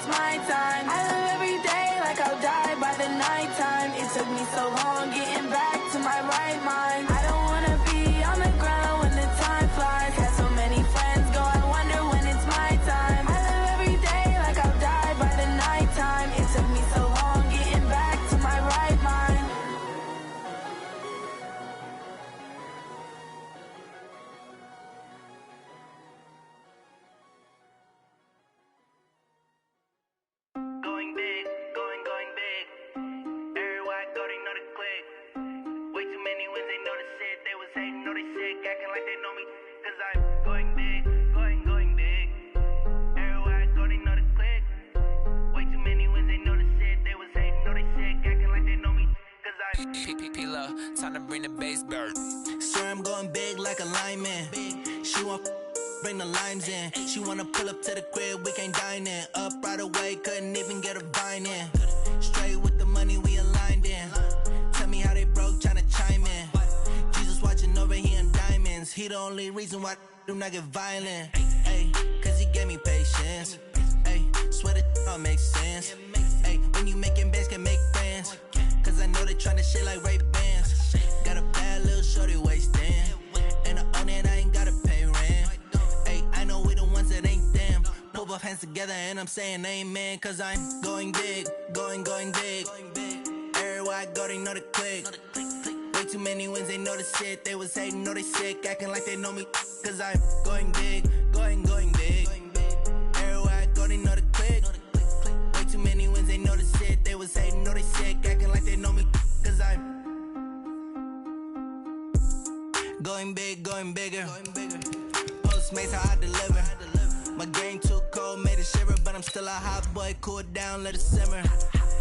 it's my time. I live every day like I'll die by the nighttime. It took me so long getting back to my right mind. I don't wanna be on the ground when the time flies. Had so many friends go, I wonder when it's my time. I live every day like I'll die by the nighttime. It took me so long getting back to my right mind. Going big, going big. Everywhere I go, they know the click. Way too many wins, they know the shit. They was hating, know they sick, acting like they know me. Cause I'm going big, going big. Everywhere I go, they know the click. Way too many wins, they know the shit. They was hating, know they sick, acting like they know me. Cause I'm P-P-P-Lo, time to bring the bass bird. swear I'm going big like a lineman. She want bring the limes in. She wanna pull up to the crib, we can't dine in. Up right away, couldn't even get a vine in. Straight with the money we aligned in. Tell me how they broke, tryna chime in. Jesus watching over here in diamonds. He the only reason why I do not get violent. Ay, cause he gave me patience. Ay, swear that all makes sense. Ay, when you making bands, can make friends. Cause I know they tryna shit like Ray-Bans. Got a bad little shorty wasting. And I own it, I ain't gotta pay rent. Ay, I know we the ones that ain't them. Pull both hands together and I'm saying amen. Cause I'm going big, going big. Everywhere I go, they know the click. Way too many wins, they know the shit. They was hating, know they sick, acting like they know me. Cause I'm going big, going big. Everywhere I go, they know the click. Way too many wins, they know the shit. They was hating, know they sick, acting like they know me. Cause I'm going big, going bigger. Postmates how I deliver. My game too cold, made it shiver, but I'm still a hot boy. Cool down, let it simmer.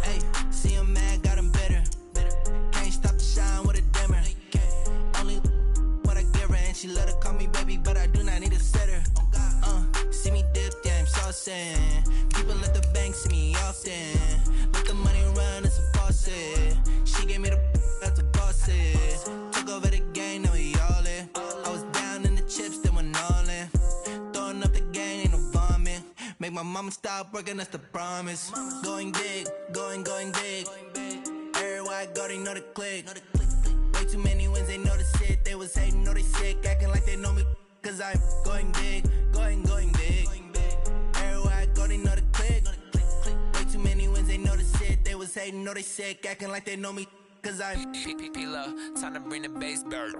Hey, see him mad, got him bitter. Can't stop the shine with a dimmer. Only what I give her, and she let her call me baby, but I do not need a sitter. See me dip, yeah, I'm saucing. People let the bank see me often. Let the money run, it's a faucet. She gave me the that's a boss it. Took over the game, now we all in. I was down in the chips, they went all in. Throwing up the gang, ain't no vomit. Make my mama stop working, that's the promise. Going big, going big. Everywhere I go, they know the click. Way too many wins, they know the shit. They was hating, know they sick, acting like they know me. Cause I'm going big, going big. Everywhere I go, they know the click. Way too many wins, they know the shit. They was hating, know they sick, acting like they know me. Cause I'm P-P-P-Lo, time to bring the bass bird.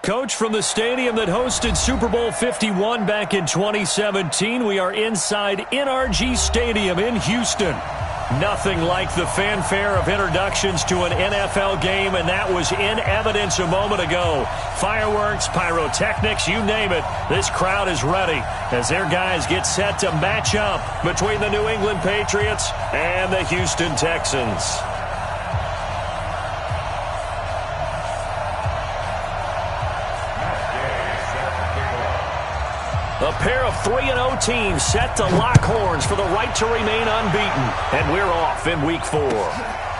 Coach, from the stadium that hosted Super Bowl 51 back in 2017, we are inside NRG Stadium in Houston. Nothing like the fanfare of introductions to an NFL game, and that was in evidence a moment ago. Fireworks, pyrotechnics, you name it. This crowd is ready as their guys get set to match up between the New England Patriots and the Houston Texans. A pair of 3-0 teams set to lock horns for the right to remain unbeaten. And we're off in week 4.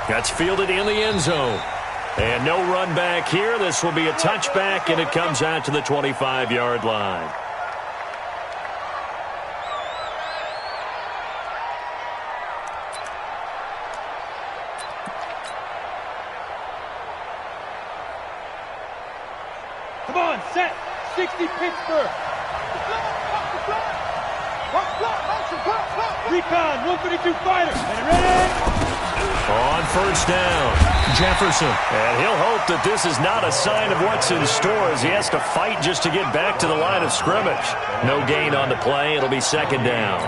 That's fielded in the end zone. And no run back here. This will be a touchback, and it comes out to the 25-yard line. Come on, set. 60 Pittsburgh. Recon, 132 fighter. Ready? On first down, Jefferson. And he'll hope that this is not a sign of what's in store as he has to fight just to get back to the line of scrimmage. No gain on the play. It'll be second down.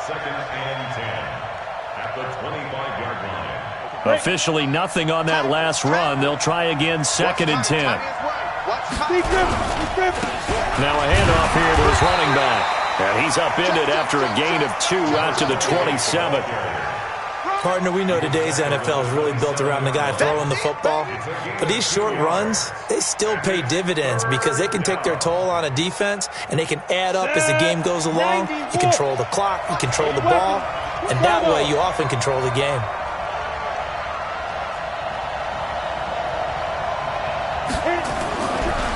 Second and 10 at the 25-yard line. Officially nothing on that last run. They'll try again second and 10. Now a handoff here to his running back. And he's upended after a gain of 2 out to the 27. Partner, we know today's NFL is really built around the guy throwing the football. But these short runs, they still pay dividends because they can take their toll on a defense, and they can add up as the game goes along. You control the clock, you control the ball, and that way you often control the game.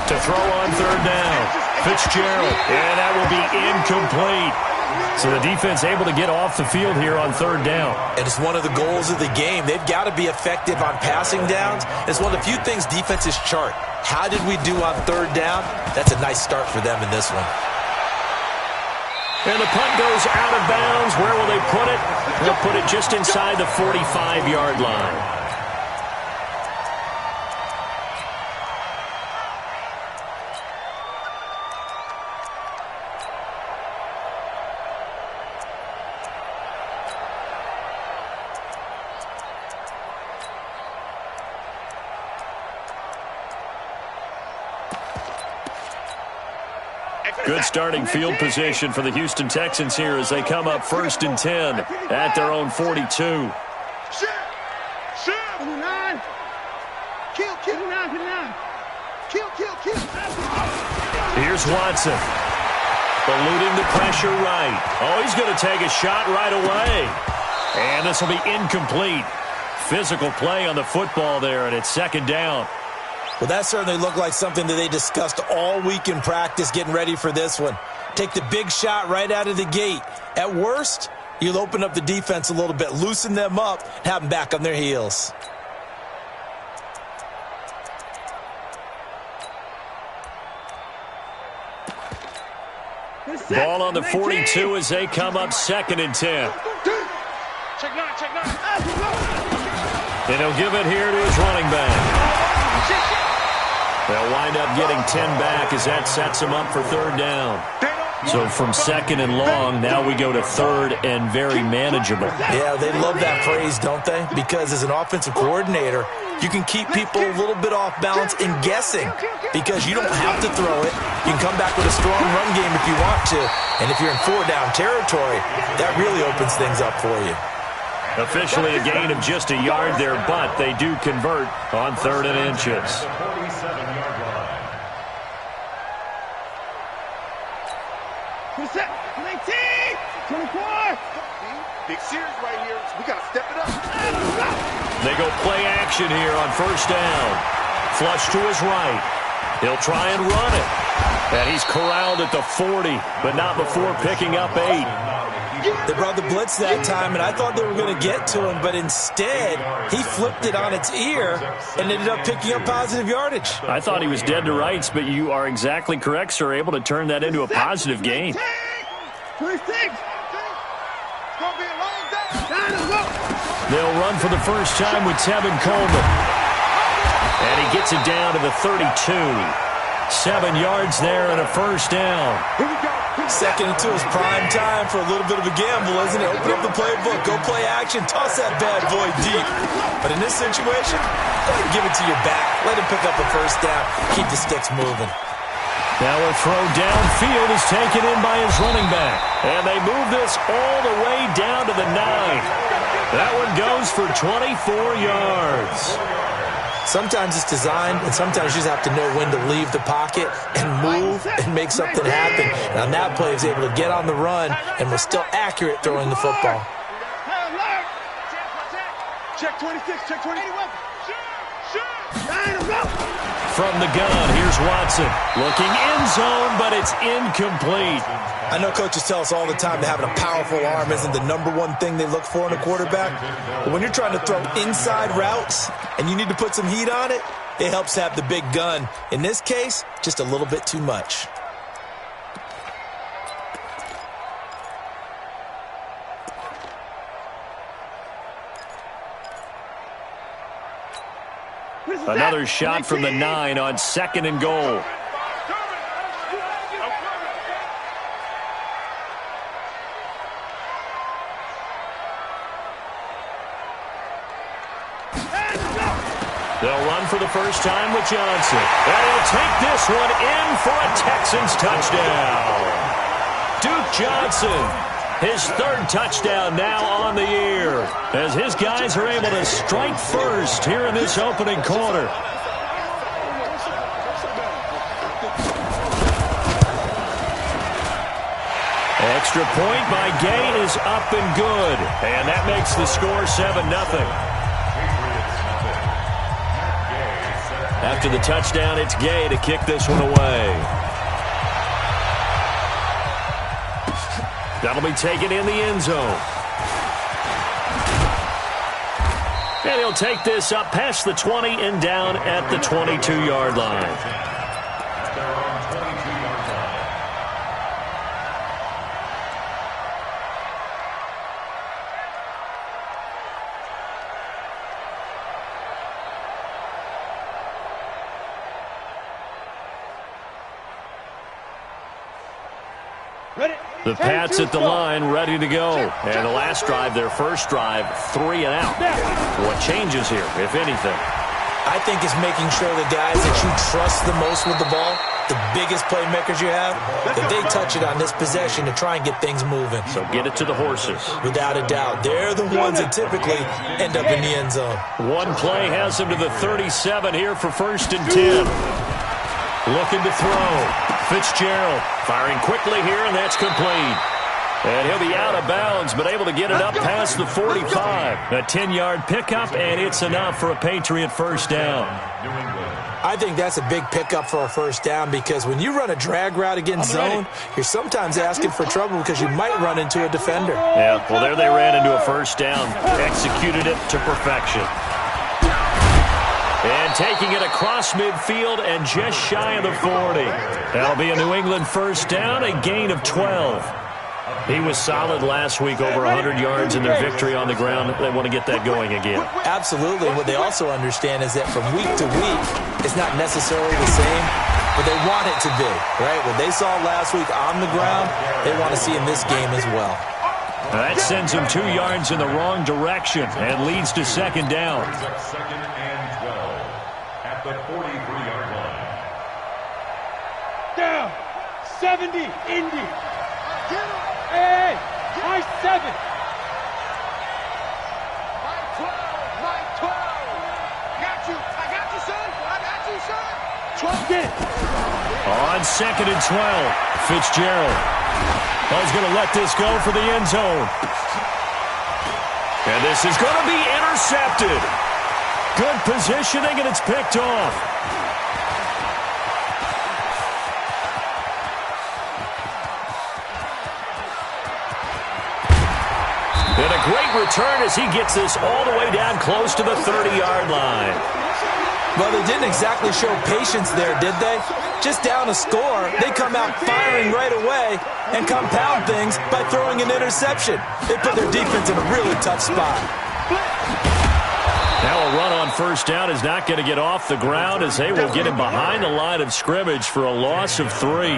To throw on third down. Fitzgerald, and that will be incomplete. So the defense able to get off the field here on third down. And it's one of the goals of the game. They've got to be effective on passing downs. It's one of the few things defenses chart. How did we do on third down? That's a nice start for them in this one. And the punt goes out of bounds. Where will they put it? They'll put it just inside the 45-yard line. Good starting field position for the Houston Texans here as they come up 1st and 10 at their own 42. Kill. Here's Watson. Eluding the pressure right. Oh, he's going to take a shot right away. And this will be incomplete. Physical play on the football there, and it's 2nd down. Well, that certainly looked like something that they discussed all week in practice getting ready for this one. Take the big shot right out of the gate. At worst, you'll open up the defense a little bit, loosen them up, and have them back on their heels. Ball on the 42 as they come up 2nd and 10. Check nine. And he'll give it here to his running back. They'll wind up getting 10 back as that sets them up for 3rd down. So from 2nd and long, now we go to 3rd and very manageable. Yeah, they love that phrase, don't they? Because as an offensive coordinator, you can keep people a little bit off balance in guessing because you don't have to throw it. You can come back with a strong run game if you want to. And if you're in 4-down territory, that really opens things up for you. Officially a gain of just a yard there, but they do convert on 3rd and inches. Set. 19, 24. Big series right here. We got to step it up. They go play action here on 1st down. Flush to his right. He'll try and run it. And he's corralled at the 40, but not before picking up 8. They brought the blitz that time, and I thought they were going to get to him, but instead, he flipped it on its ear and ended up picking up positive yardage. I thought he was dead to rights, but you are exactly correct, sir, able to turn that into a positive gain. 26. It's going to be a long day. They'll run for the first time with Tevin Coleman. And he gets it down to the 32. 7 yards there and a 1st down. Here we go. 2nd and 2 is prime time for a little bit of a gamble, isn't it? Open up the playbook, go play action, toss that bad boy deep. But in this situation, go ahead and give it to your back. Let him pick up a 1st down. Keep the sticks moving. Now a throw downfield is taken in by his running back. And they move this all the way down to the 9. That one goes for 24 yards. Sometimes it's designed, and sometimes you just have to know when to leave the pocket and move and make something happen. And on that play, he was able to get on the run and was still accurate throwing the football. Check 26, check 21. From the gun, here's Watson. Looking end zone, but it's incomplete. I know coaches tell us all the time that having a powerful arm isn't the #1 thing they look for in a quarterback. But when you're trying to throw inside routes and you need to put some heat on it, it helps to have the big gun. In this case, just a little bit too much. Another shot from the 9 on 2nd and goal. They'll run for the first time with Johnson. And he'll take this one in for a Texans touchdown. Duke Johnson, his 3rd touchdown now on the year, as his guys are able to strike first here in this opening quarter. Extra point by Gay is up and good, and that makes the score 7-0. After the touchdown, it's Gay to kick this one away. That'll be taken in the end zone. And he'll take this up past the 20 and down at the 22-yard line. The Pats at the line, ready to go. And the last drive, their first drive, 3 and out. What changes here, if anything? I think it's making sure the guys that you trust the most with the ball, the biggest playmakers you have, that they touch it on this possession to try and get things moving. So get it to the horses. Without a doubt. They're the ones that typically end up in the end zone. One play has them to the 37 here for 1st and 10. Looking to throw. Fitzgerald firing quickly here, and that's complete. And he'll be out of bounds, but able to get it up past the 45. A 10-yard pickup, and it's enough for a Patriot first down. I think that's a big pickup for a first down because when you run a drag route against zone, you're sometimes asking for trouble because you might run into a defender. Yeah, well, there they ran into a first down. Executed it to perfection. And taking it across midfield and just shy of the 40. That'll be a New England first down, a gain of 12. He was solid last week, over 100 yards in their victory on the ground. They want to get that going again. Absolutely. What they also understand is that from week to week, it's not necessarily the same, but they want it to be, right? What they saw last week on the ground, they want to see in this game as well. That sends them 2 yards in the wrong direction and leads to second down. Second and 12 at the 43-yard line. Down. 70, Indy. Hey, my 7. My 12, my 12. I got you, son. 12, get it. On 2nd and 12, Fitzgerald. He's going to let this go for the end zone. And this is going to be intercepted. Good positioning, and it's picked off. And a great return as he gets this all the way down close to the 30-yard line. Well, they didn't exactly show patience there, did they? Just down a score, they come out firing right away and compound things by throwing an interception. They put their defense in a really tough spot. Now a run on first down is not going to get off the ground as they will get him behind the line of scrimmage for a loss of 3.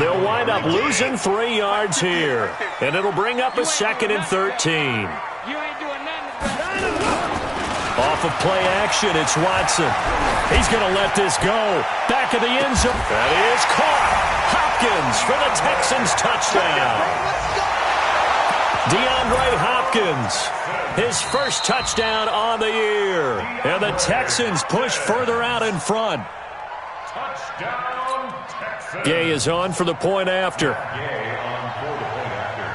They'll wind up losing 3 yards here, and it'll bring up a 2nd and 13. Off of play action, it's Watson. He's going to let this go. Back of the end zone. That is caught. Hopkins for the Texans touchdown. DeAndre Hopkins, his first touchdown on the year. And the Texans push further out in front. Touchdown, Texans. Gay is on for the point after. Gay on for the point after.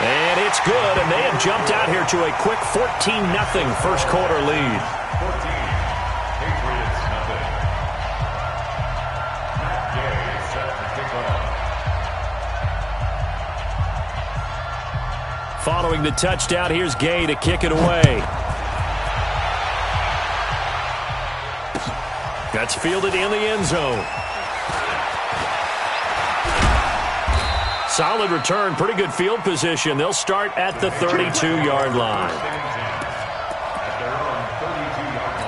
And it's good, and they have jumped out here to a quick 14-0 first quarter lead. 14, Patriots nothing. Matt Gay set to kick off. Following the touchdown, here's Gay to kick it away. That's fielded in the end zone. Solid return, pretty good field position. They'll start at the 32-yard line. At their own 32-yard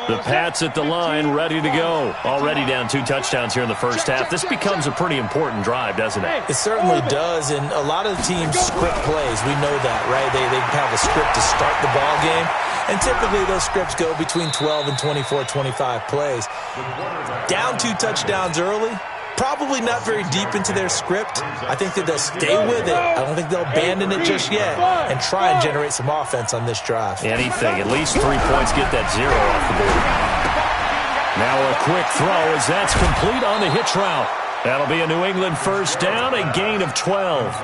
line. The Pats at the line, ready to go. Already down 2 touchdowns here in the first half. This becomes a pretty important drive, doesn't it? It certainly does, and a lot of the teams script plays. We know that, right? They have a script to start the ball game, and typically those scripts go between 12 and 24, 25 plays. Down 2 touchdowns early, probably not very deep into their script. I think that they'll stay with it. I don't think they'll abandon it just yet and try and generate some offense on this drive. Anything, at least 3 points, get that 0 off the board. Now a quick throw as that's complete on the hitch route. That'll be a New England first down, a gain of 12.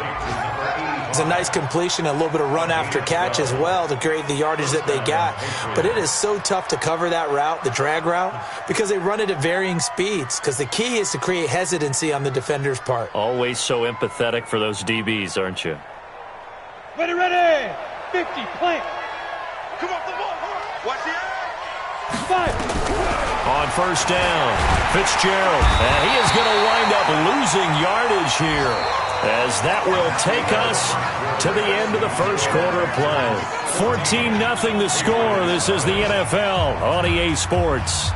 It's a nice completion, a little bit of run after catch as well to create the yardage that they got. But it is so tough to cover that route, the drag route, because they run it at varying speeds. Because the key is to create hesitancy on the defender's part. Always so empathetic for those DBs, aren't you? Ready, ready. 50, plant. Come off the ball. Watch the 5. On first down, Fitzgerald. And he is going to wind up losing yardage here, as that will take us to the end of the first quarter play. 14-0 the score. This is the NFL on EA Sports.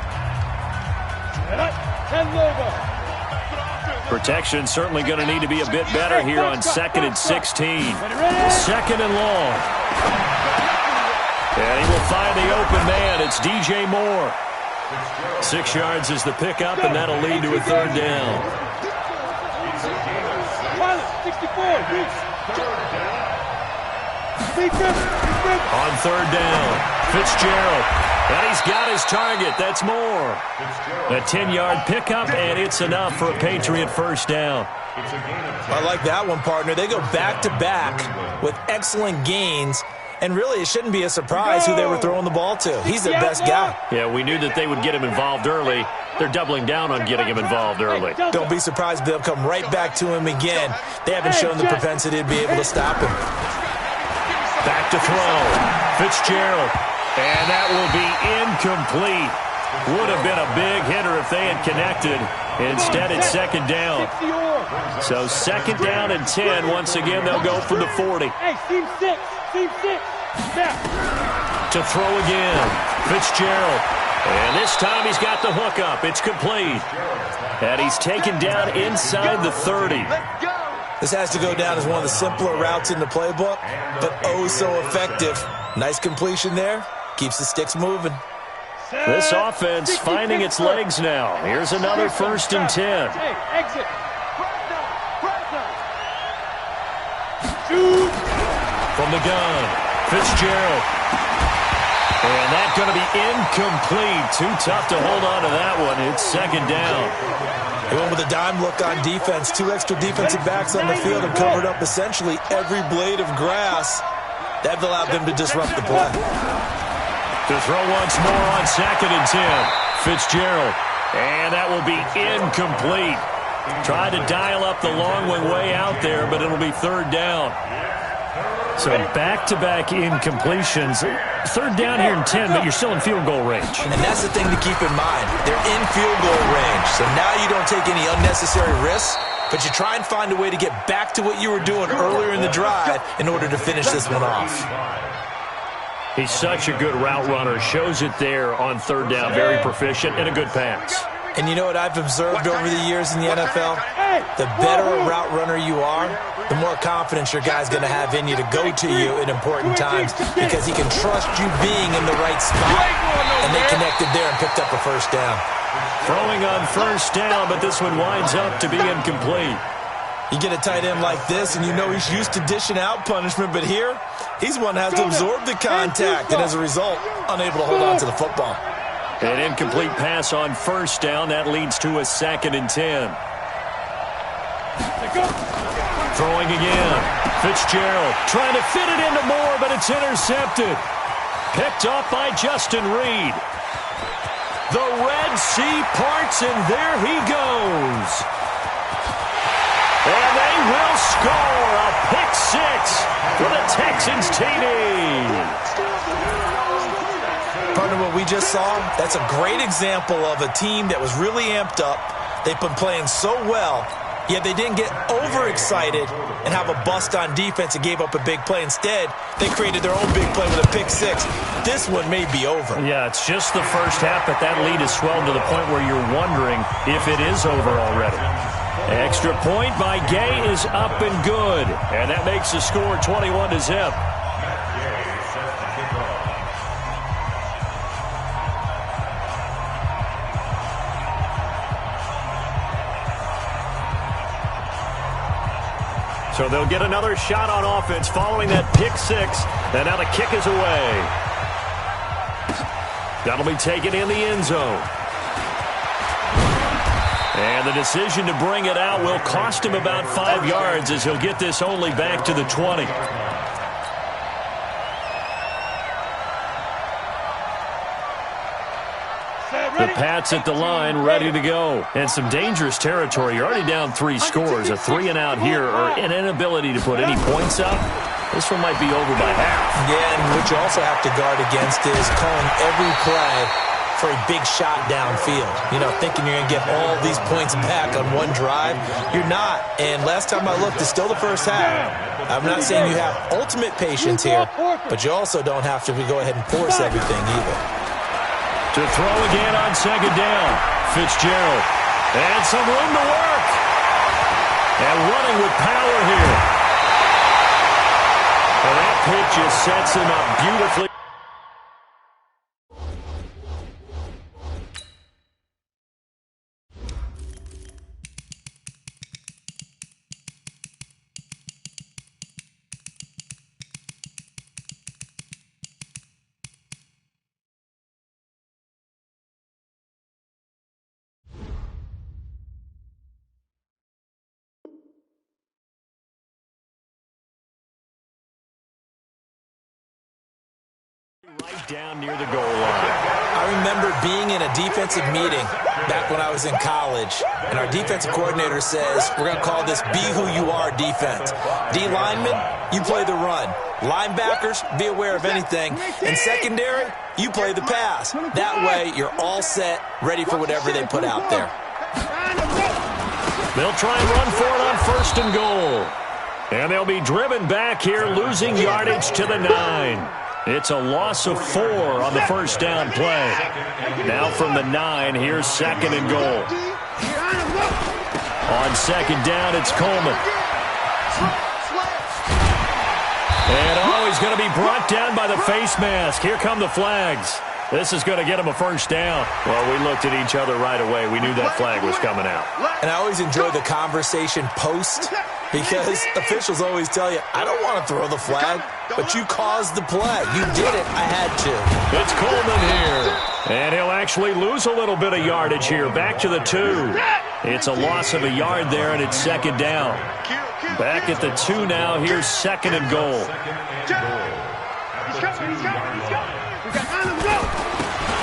Protection certainly going to need to be a bit better here on 2nd and 16. 2nd and long. And he will find the open man. It's DJ Moore. 6 yards is the pickup, and that'll lead to a third down. 64. On third down, Fitzgerald. And he's got his target. That's Moore. A 10-yard pickup, and it's enough for a Patriot first down. I like that one, partner. They go back-to-back with excellent gains. And really, it shouldn't be a surprise who they were throwing the ball to. He's their best guy. Yeah, we knew that they would get him involved early. They're doubling down on getting him involved early. Don't be surprised if they'll come right back to him again. They haven't shown the propensity to be able to stop him. Back to throw. Fitzgerald. And that will be incomplete. Would have been a big hitter if they had connected. Instead, it's 2nd down. So 2nd down and 10. Once again, they'll go from the 40. Hey, team 6. Team 6. To throw again. Fitzgerald. And this time he's got the hookup. It's complete. And he's taken down inside the 30. This has to go down as one of the simpler routes in the playbook, but oh so effective. Nice completion there. Keeps the sticks moving. This offense finding its legs now. Here's another 1st and 10. Exit. From the gun, Fitzgerald. And that's going to be incomplete. Too tough to hold on to that one. It's 2nd down. They went with a dime look on defense. 2 extra defensive backs on the field and covered up essentially every blade of grass. That allowed them to disrupt the play. To throw once more on 2nd and 10. Fitzgerald. And that will be incomplete. Tried to dial up the long one way out there, but it'll be 3rd down. So back-to-back incompletions. 3rd down here in 10, but you're still in field goal range. And that's the thing to keep in mind. They're in field goal range. So now you don't take any unnecessary risks, but you try and find a way to get back to what you were doing earlier in the drive in order to finish this one off. He's such a good route runner. Shows it there on 3rd down. Very proficient and a good pass. And you know what I've observed over the years in the NFL? The better a route runner you are, the more confidence your guy's going to have in you to go to you in important times because he can trust you being in the right spot. And they connected there and picked up a first down. Throwing on first down, but this one winds up to be incomplete. You get a tight end like this, and you know he's used to dishing out punishment, but here, he's one that has to absorb the contact, and as a result, unable to hold on to the football. An incomplete pass on first down. That leads to a 2nd and 10. Throwing again. Fitzgerald trying to fit it into Moore, but it's intercepted. Picked off by Justin Reed. The Red Sea parts, and there he goes. And they will score a pick 6 for the Texans TD. Partner, what we just saw, that's a great example of a team that was really amped up. They've been playing so well, yet they didn't get overexcited and have a bust on defense and gave up a big play. Instead, they created their own big play with a pick 6. This one may be over. Yeah, it's just the first half, but that lead has swelled to the point where you're wondering if it is over already. Extra point by Gay is up and good, and that makes the score 21-0. So they'll get another shot on offense following that pick 6, and now the kick is away. That'll be taken in the end zone. And the decision to bring it out will cost him about 5 yards as he'll get this only back to the 20. The Pats at the line, ready to go. And some dangerous territory. You're already down 3 scores. A 3-and-out here, or an inability to put any points up. This one might be over by half. Yeah, and what you also have to guard against is calling every play for a big shot downfield. You know, thinking you're going to get all these points back on one drive. You're not. And last time I looked, it's still the first half. I'm not saying you have ultimate patience here, but you also don't have to go ahead and force everything either. To throw again on second down. Fitzgerald. And some room to work. And running with power here. And that pitch just sets him up beautifully. Right down near the goal line. I remember being in a defensive meeting back when I was in college, and our defensive coordinator says, we're going to call this be who you are defense. D linemen, you play the run. Linebackers, be aware of anything. And secondary, you play the pass. That way, you're all set, ready for whatever they put out there. They'll try and run for it on 1st and goal. And they'll be driven back here, losing yardage to the 9. It's a loss of 4 on the first down play. Now from the 9, here's 2nd and goal. On 2nd down, it's Coleman. And he's going to be brought down by the face mask. Here come the flags. This is going to get him a first down. Well, we looked at each other right away. We knew that flag was coming out. And I always enjoy the conversation post, because officials always tell you, I don't want to throw the flag, but you caused the play. You did it. I had to. It's Coleman here. And he'll actually lose a little bit of yardage here. Back to the 2. It's a loss of a yard there, and it's 2nd down. Back at the 2 now. Here's 2nd and goal.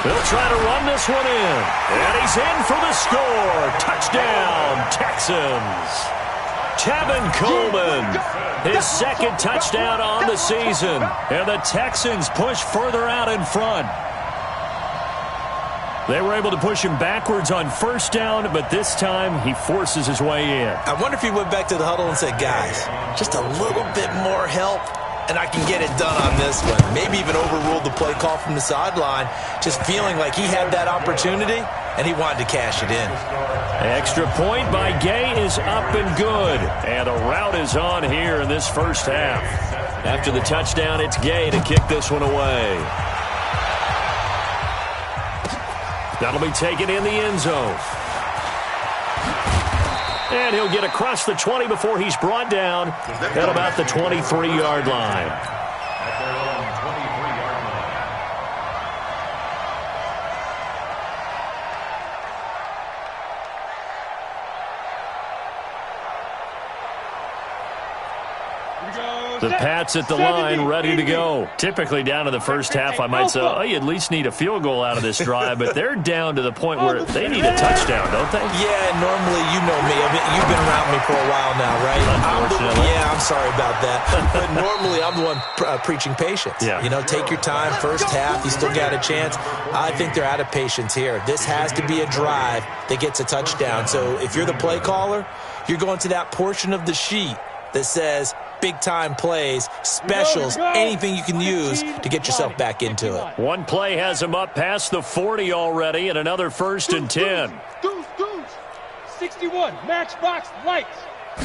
They'll try to run this one in. And he's in for the score. Touchdown, Texans. Tevin Coleman, his 2nd touchdown on the season. And the Texans push further out in front. They were able to push him backwards on 1st down, but this time he forces his way in. I wonder if he went back to the huddle and said, guys, just a little bit more help, and I can get it done on this one. Maybe even overruled the play call from the sideline, just feeling like he had that opportunity, and he wanted to cash it in. Extra point by Gay is up and good. And a rout is on here in this first half. After the touchdown, it's Gay to kick this one away. That'll be taken in the end zone. And he'll get across the 20 before he's brought down at about the 23-yard line. The Pats at the line, ready to go. Typically down to the first half, I might say, oh, you at least need a field goal out of this drive, but they're down to the point where they need a touchdown, don't they? Yeah, normally, you know me. I mean, you've been around me for a while now, right? Unfortunately. I'm sorry about that. But normally, I'm the one preaching patience. Yeah. You know, take your time, first half, you still got a chance. I think they're out of patience here. This has to be a drive that gets a touchdown. So if you're the play caller, you're going to that portion of the sheet that says big-time plays, specials, anything you can use to get yourself back into it. One play has him up past the 40 already, and another 1st and 10. 61, matchbox, lights.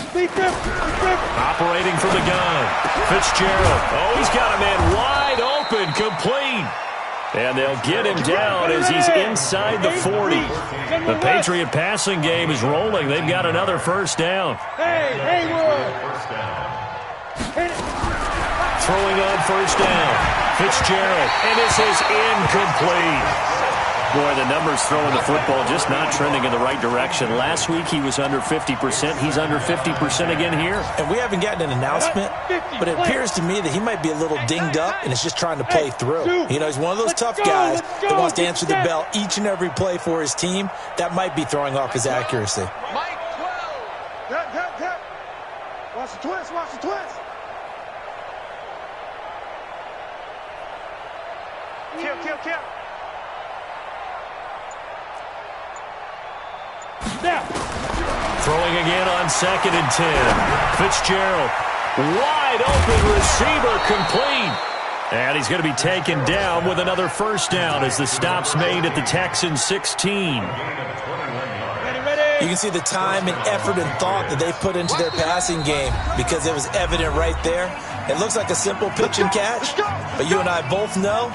Operating from the gun. Fitzgerald. Oh, he's got a man wide open, complete. And they'll get him down as he's inside the 40. The Patriot passing game is rolling. They've got another first down. Hey, Haywood. Throwing on first down. Fitzgerald. And this is incomplete. Boy, the numbers throwing the football just not trending in the right direction. Last week he was under 50%. He's under 50% again here. And we haven't gotten an announcement, but it appears to me that he might be a little dinged up and is just trying to play through. You know, he's one of those tough guys that wants to answer the bell each and every play for his team. That might be throwing off his accuracy. Mike 12. Watch the twist, watch the twist. Kill. Now. Throwing again on 2nd and 10. Fitzgerald, wide open receiver, complete. And he's going to be taken down with another first down as the stop's made at the Texans 16. You can see the time and effort and thought that they put into their passing game because it was evident right there. It looks like a simple pitch and catch, but you and I both know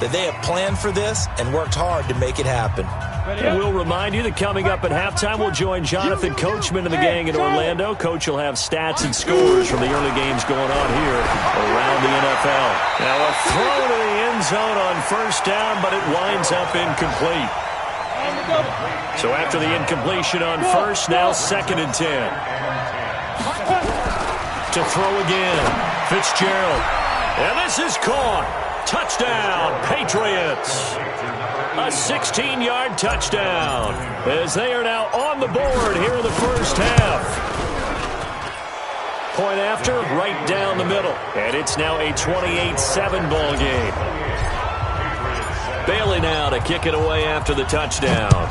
that they have planned for this and worked hard to make it happen. And we'll remind you that coming up at halftime, we'll join Jonathan Coachman and the gang in Orlando. Coach will have stats and scores from the early games going on here around the NFL. Now a throw to the end zone on first down, but it winds up incomplete. So after the incompletion on first, now 2nd and 10. To throw again, Fitzgerald. And this is caught. Touchdown, Patriots. A 16-yard touchdown as they are now on the board here in the first half. Point after, right down the middle. And it's now a 28-7 ball game. Bailey now to kick it away after the touchdown.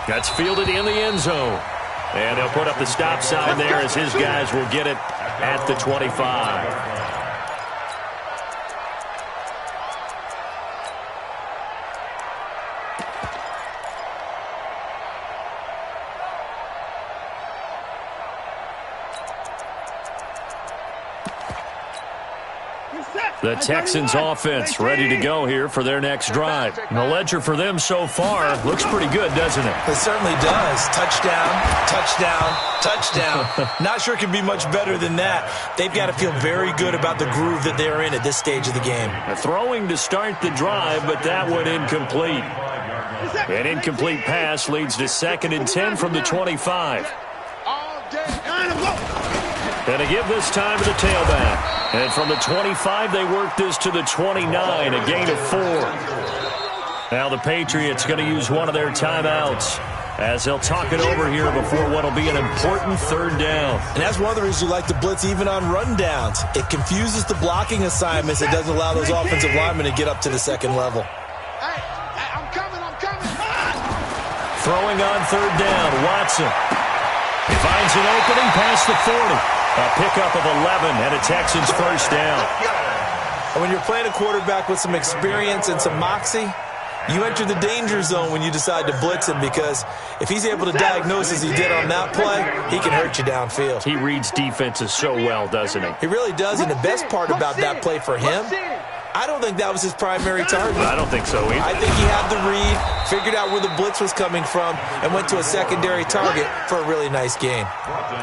That's fielded in the end zone. And they'll put up the stop sign there as his guys will get it at the 25. The Texans offense ready to go here for their next drive. And the ledger for them so far looks pretty good, doesn't it? It certainly does. Touchdown, touchdown, touchdown. Not sure it can be much better than that. They've got to feel very good about the groove that they're in at this stage of the game. Throwing to start the drive, but that one incomplete. An incomplete pass leads to 2nd and 10 from the 25. And to give this time to the tailback. And from the 25, they work this to the 29, a gain of 4. Now the Patriots going to use one of their timeouts as they'll talk it over here before what will be an important 3rd down. And that's one of the reasons you like to blitz even on rundowns. It confuses the blocking assignments. It doesn't allow those offensive linemen to get up to the 2nd level. Hey, I'm coming. Throwing on 3rd down, Watson. He finds an opening past the 40. A pickup of 11 and a Texans first down. And when you're playing a quarterback with some experience and some moxie, you enter the danger zone when you decide to blitz him, because if he's able to diagnose as he did on that play, he can hurt you downfield. He reads defenses so well, doesn't he? He really does, and the best part about that play for him, I don't think that was his primary target. I don't think so either. I think he had the read, figured out where the blitz was coming from, and went to a secondary target for a really nice gain.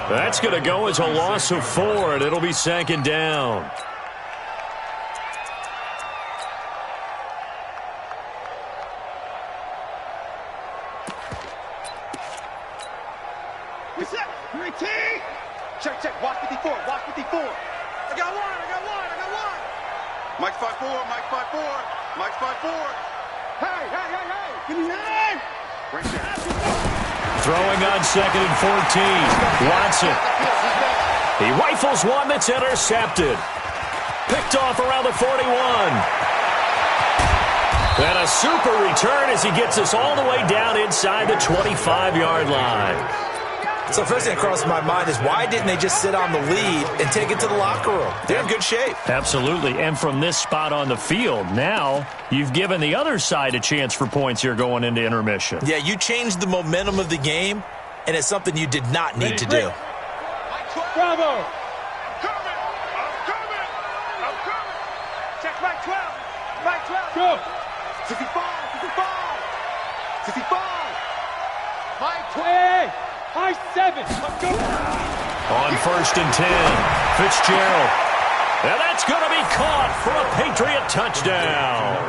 That's going to go as a loss of 4, and it'll be 2nd down. Reset. Check. Watch 54. I got one. Mike 5-4. Hey. Give me that. Right there. Throwing on 2nd and 14. Watson. He rifles one that's intercepted. Picked off around the 41. And a super return as he gets us all the way down inside the 25-yard line. So first thing that crossed my mind is, why didn't they just sit on the lead and take it to the locker room? They're in good shape. Absolutely. And from this spot on the field, now you've given the other side a chance for points here going into intermission. Yeah, you changed the momentum of the game, and it's something you did not need to do. Bravo. I'm coming. Check Mike 12. Go. 65. Mike 12. Hey. I-7. Let's go. On 1st and 10, Fitzgerald. And that's going to be caught for a Patriot touchdown.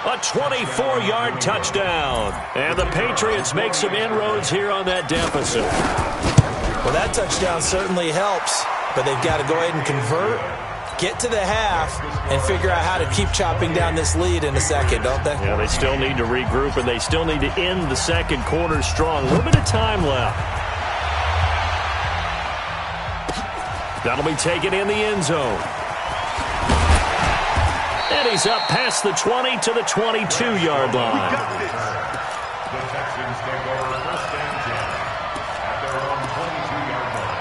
A 24-yard touchdown. And the Patriots make some inroads here on that deficit. Well, that touchdown certainly helps, but they've got to go ahead and convert, get to the half, and figure out how to keep chopping down this lead in a second, don't they? Yeah, they still need to regroup, and they still need to end the second quarter strong. A little bit of time left. That'll be taken in the end zone. And he's up past the 20 to the 22-yard line. The Texans take over first and 10 at their own 22-yard line.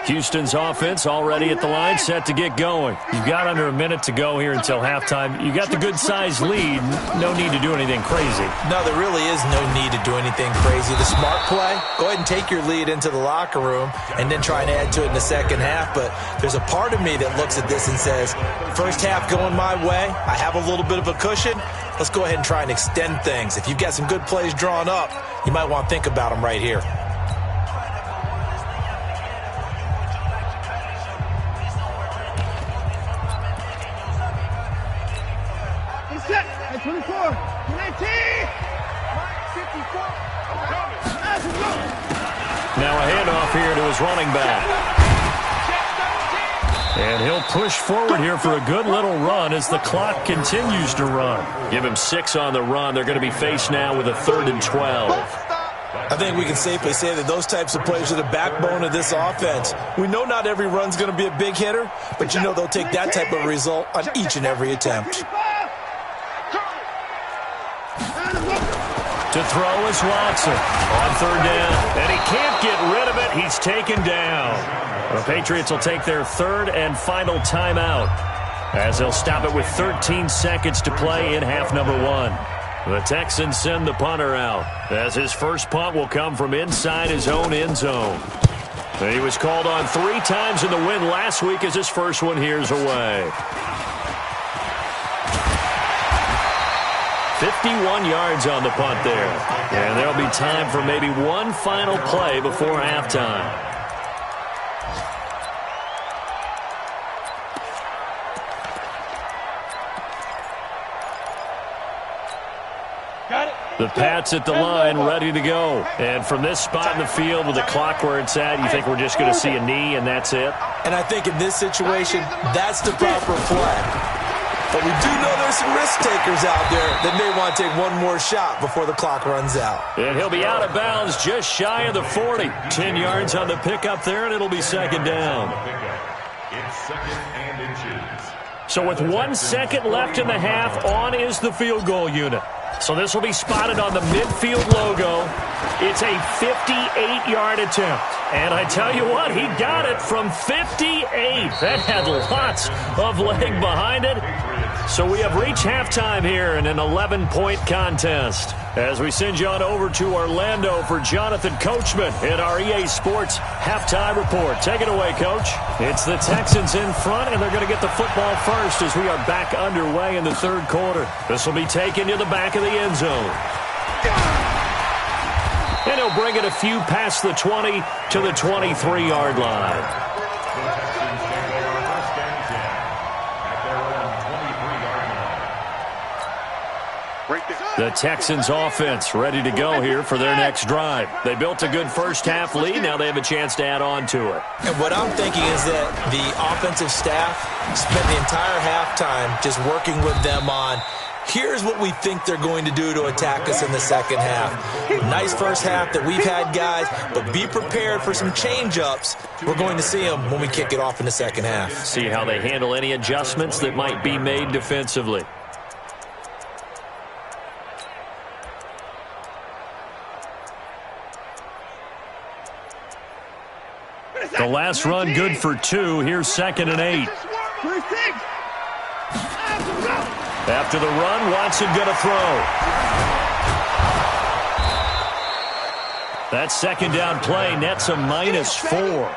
Houston's offense already at the line, set to get going. You've got under a minute to go here until halftime. You got the good-sized lead. No need to do anything crazy. No, there really is no need to do anything crazy. The smart play, go ahead and take your lead into the locker room and then try and add to it in the second half. But there's a part of me that looks at this and says, first half going my way, I have a little bit of a cushion. Let's go ahead and try and extend things. If you've got some good plays drawn up, you might want to think about them right here. At 24, 19, 54. Now a handoff here to his running back. And he'll push forward here for a good little run as the clock continues to run. Give him 6 on the run. They're going to be faced now with a 3rd and 12. I think we can safely say that those types of plays are the backbone of this offense. We know not every run's going to be a big hitter, but you know they'll take that type of result on each and every attempt. To throw is Watson on 3rd down, and he can't get rid of it. He's taken down. The Patriots will take their 3rd and final timeout as they'll stop it with 13 seconds to play in half number 1. The Texans send the punter out as his first punt will come from inside his own end zone. He was called on 3 times in the win last week as his first one here's away. 51 yards on the punt there. And there'll be time for maybe one final play before halftime. The Pats at the line, ready to go. And from this spot in the field with the clock where it's at, you think we're just going to see a knee and that's it? And I think in this situation, that's the proper play. But we do know there's some risk takers out there that may want to take one more shot before the clock runs out. And he'll be out of bounds just shy of the 40. 10 yards on the pickup there, and it'll be 2nd down. It's 2nd and inches. So with 1 second left in the half, on is the field goal unit. So this will be spotted on the midfield logo. It's a 58-yard attempt. And I tell you what, he got it from 58. That had lots of leg behind it. So we have reached halftime here in an 11-point contest. As we send you on over to Orlando for Jonathan Coachman in our EA Sports Halftime Report. Take it away, Coach. It's the Texans in front, and they're going to get the football first as we are back underway in the 3rd quarter. This will be taken to the back of the end zone. And he'll bring it a few past the 20 to the 23-yard line. The Texans offense ready to go here for their next drive. They built a good first half lead. Now they have a chance to add on to it. And what I'm thinking is that the offensive staff spent the entire halftime just working with them on, here's what we think they're going to do to attack us in the second half. Nice first half that we've had, guys, but be prepared for some change-ups. We're going to see them when we kick it off in the second half. See how they handle any adjustments that might be made defensively. The last run good for 2. Here's 2nd and 8. After the run, Watson going to throw. That 2nd down play nets a -4.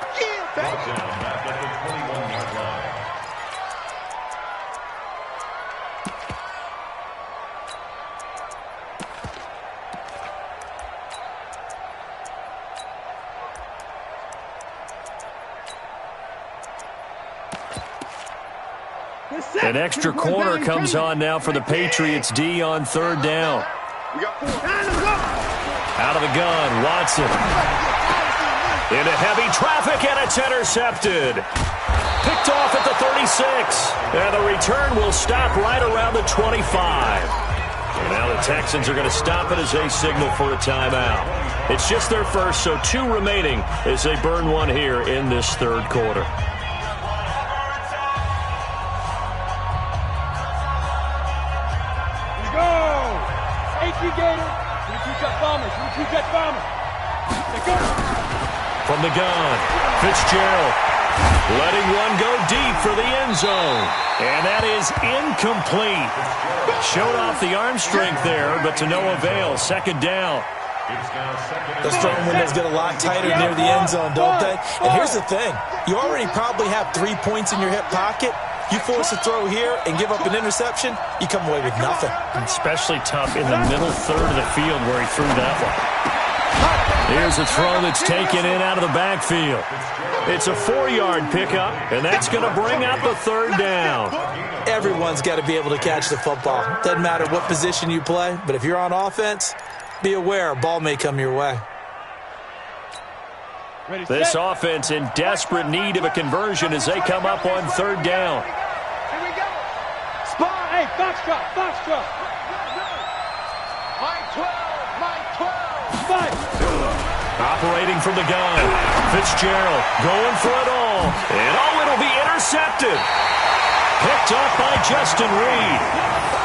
An extra quarter comes on now for the Patriots D on third down. Out of the gun, Watson. Into heavy traffic, and it's intercepted. Picked off at the 36. And the return will stop right around the 25. And now the Texans are going to stop it as they signal for a timeout. It's just their first, so 2 remaining as they burn one here in this third quarter. From the gun, Fitzgerald letting one go deep for the end zone. And that is incomplete. Showed off the arm strength there, but to no avail. Second down. Those throwing windows get a lot tighter near the end zone, don't they? And here's the thing. You already probably have 3 points in your hip pocket. You force a throw here and give up an interception, you come away with nothing. Especially tough in the middle third of the field where he threw that one. Here's a throw that's taken in out of the backfield. It's a 4-yard pickup, and that's going to bring up the third down. Everyone's got to be able to catch the football. Doesn't matter what position you play, but if you're on offense, be aware a ball may come your way. This offense in desperate need of a conversion as they come up on third down. Here we go. Spot. Hey, foxtrot, foxtrot. My 12. Operating from the gun. Fitzgerald going for it all. And it'll be intercepted. Picked up by Justin Reed.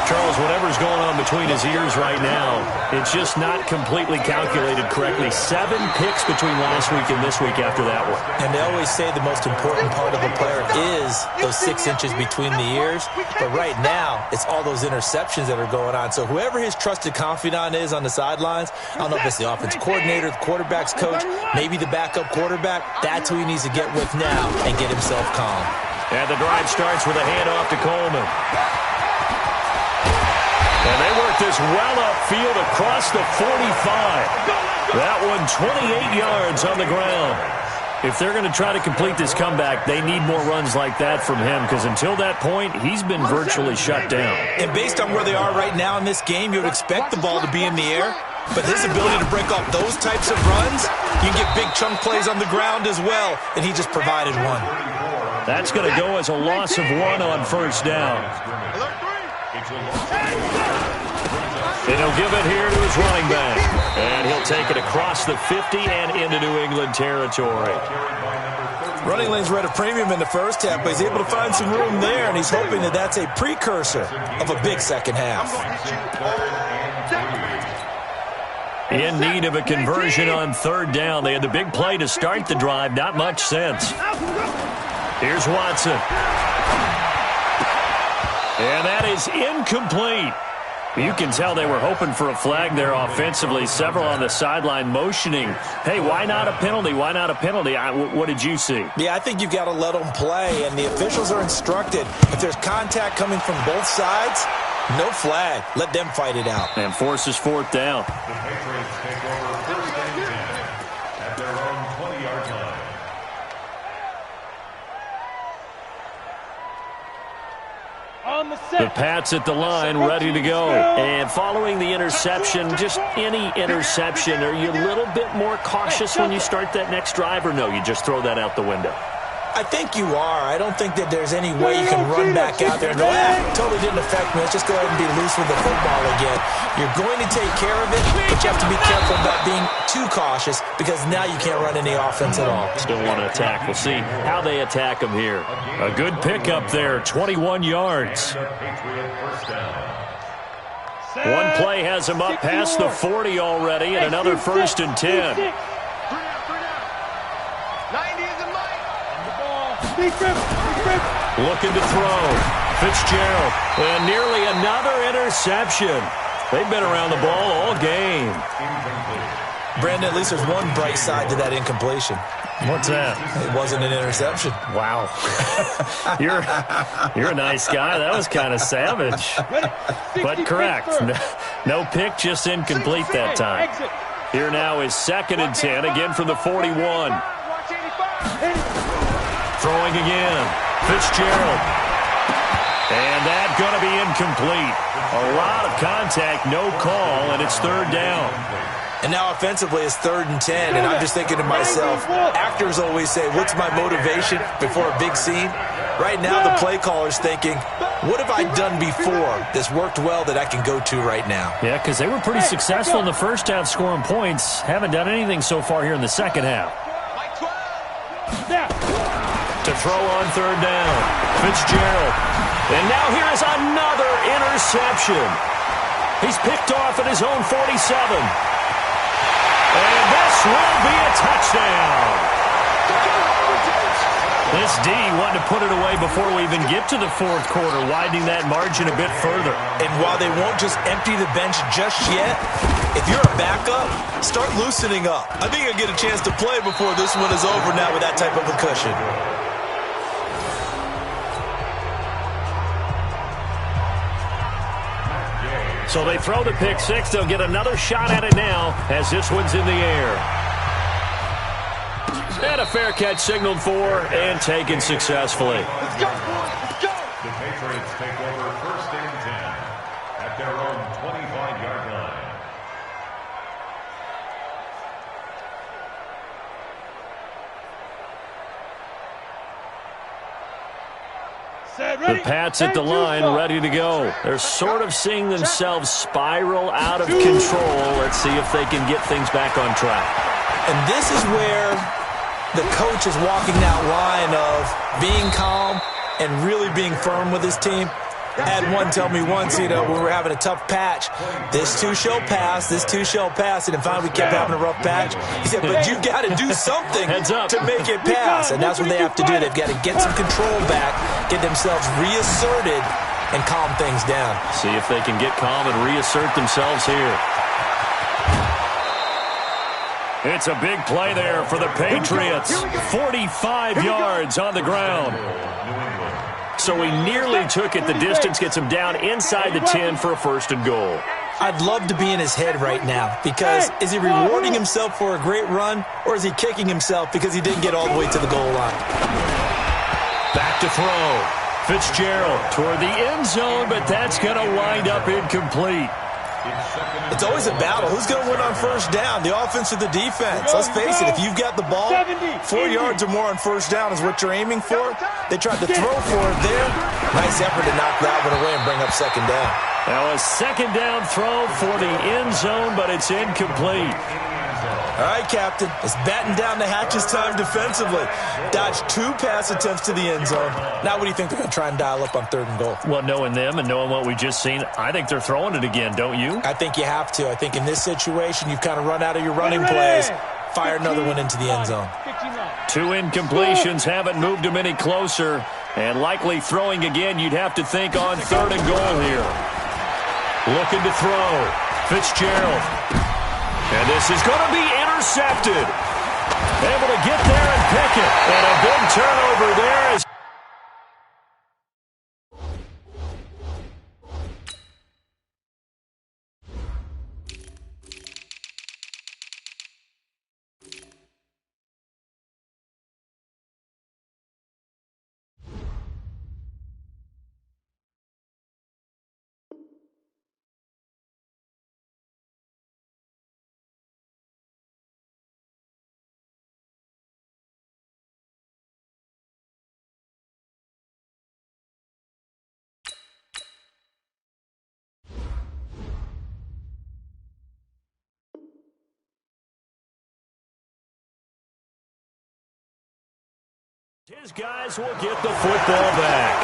Charles, whatever's going on between his ears right now, it's just not completely calculated correctly. 7 picks between last week and this week after that one. And they always say the most important part of a player is those 6 inches between the ears. But right now, it's all those interceptions that are going on. So whoever his trusted confidant is on the sidelines, I don't know if it's the offensive coordinator, the quarterback's coach, maybe the backup quarterback, that's who he needs to get with now and get himself calm. And the drive starts with a handoff to Coleman. And they work this well upfield across the 45. That one 28 yards on the ground. If they're going to try to complete this comeback, they need more runs like that from him because until that point, he's been virtually shut down. And based on where they are right now in this game, you would expect the ball to be in the air. But his ability to break off those types of runs, you can get big chunk plays on the ground as well, and he just provided one. That's going to go as a loss of 1 on first down. And he'll give it here to his running back. And he'll take it across the 50 and into New England territory. Running lanes were at a premium in the first half, but he's able to find some room there, and he's hoping that that's a precursor of a big second half. In need of a conversion on third down. They had the big play to start the drive. Not much sense. Here's Watson. And that is incomplete. You can tell they were hoping for a flag there offensively. Several on the sideline motioning, hey, why not a penalty? Why not a penalty? What did you see? Yeah, I think you've got to let them play, and the officials are instructed. If there's contact coming from both sides, no flag. Let them fight it out. And forces fourth down. The Patriots take over first and 10 at their own 20-yard line. The Pats at the line, ready to go. And following the interception, just any interception, are you a little bit more cautious when you start that next drive, or no, you just throw that out the window? I think you are. I don't think that there's any way you can run back out there and go, totally didn't affect me. Let's just go ahead and be loose with the football again. You're going to take care of it, but you have to be careful about being too cautious because now you can't run any offense at all. Still want to attack. We'll see how they attack him here. A good pickup there, 21 yards. One play has him up past the 40 already, and another first and 10. Looking to throw. Fitzgerald. And nearly another interception. They've been around the ball all game. Brandon, at least there's one bright side to that incompletion. What's that? It wasn't an interception. Wow. You're a nice guy. That was kind of savage. But correct. No pick, just incomplete that time. Here now is 2nd and 10, again from the 41. Throwing again. Fitzgerald. And that's going to be incomplete. A lot of contact, no call, and it's third down. And now offensively it's 3rd and 10, and I'm just thinking to myself, actors always say, what's my motivation before a big scene? Right now the play caller's thinking, what have I done before that's worked well that I can go to right now? Yeah, because they were pretty successful in the first half scoring points. Haven't done anything so far here in the second half. To throw on third down, Fitzgerald. And now here is another interception. He's picked off at his own 47. And this will be a touchdown. This D wanting to put it away before we even get to the fourth quarter, widening that margin a bit further. And while they won't just empty the bench just yet, if you're a backup, start loosening up. I think you'll get a chance to play before this one is over now with that type of a cushion. So they throw the pick six. They'll get another shot at it now as this one's in the air. And a fair catch signaled for and taken successfully. Let's go, let's go. The Patriots take over 1st and 10 at their own 25-yard line. The Pats at the line, ready to go. They're sort of seeing themselves spiral out of control. Let's see if they can get things back on track. And this is where the coach is walking that line of being calm and really being firm with his team. I had one tell me once, when we were having a tough patch, this too shall pass, this too shall pass, and finally we kept having a rough patch. He said, but you've got to do something to make it pass, and that's what they have to do. They've got to get some control back, get themselves reasserted, and calm things down. See if they can get calm and reassert themselves here. It's a big play there for the Patriots. 45 yards on the ground. So he nearly took it the distance, gets him down inside the 10 for a 1st and goal. I'd love to be in his head right now because is he rewarding himself for a great run or is he kicking himself because he didn't get all the way to the goal line? Back to throw. Fitzgerald toward the end zone, but that's going to wind up incomplete. It's always a battle. Who's going to win on 1st down, the offense or the defense? Let's face it, if you've got the ball, 4 yards or more on 1st down is what you're aiming for. They tried to throw for it there. Nice effort to knock that one away and bring up 2nd down. Now a 2nd down throw for the end zone, but it's incomplete. All right, Captain. It's batten down the hatches time defensively. Dodged 2 pass attempts to the end zone. Now what do you think they're going to try and dial up on 3rd and goal? Well, knowing them and knowing what we just seen, I think they're throwing it again, don't you? I think you have to. I think in this situation, you've kind of run out of your running plays. Fire another one into the end zone. 2 incompletions haven't moved them any closer. And likely throwing again, you'd have to think on 3rd and goal here. Looking to throw. Fitzgerald. And this is going to be intercepted. Able to get there and pick it. And a big turnover there is his guys will get the football back.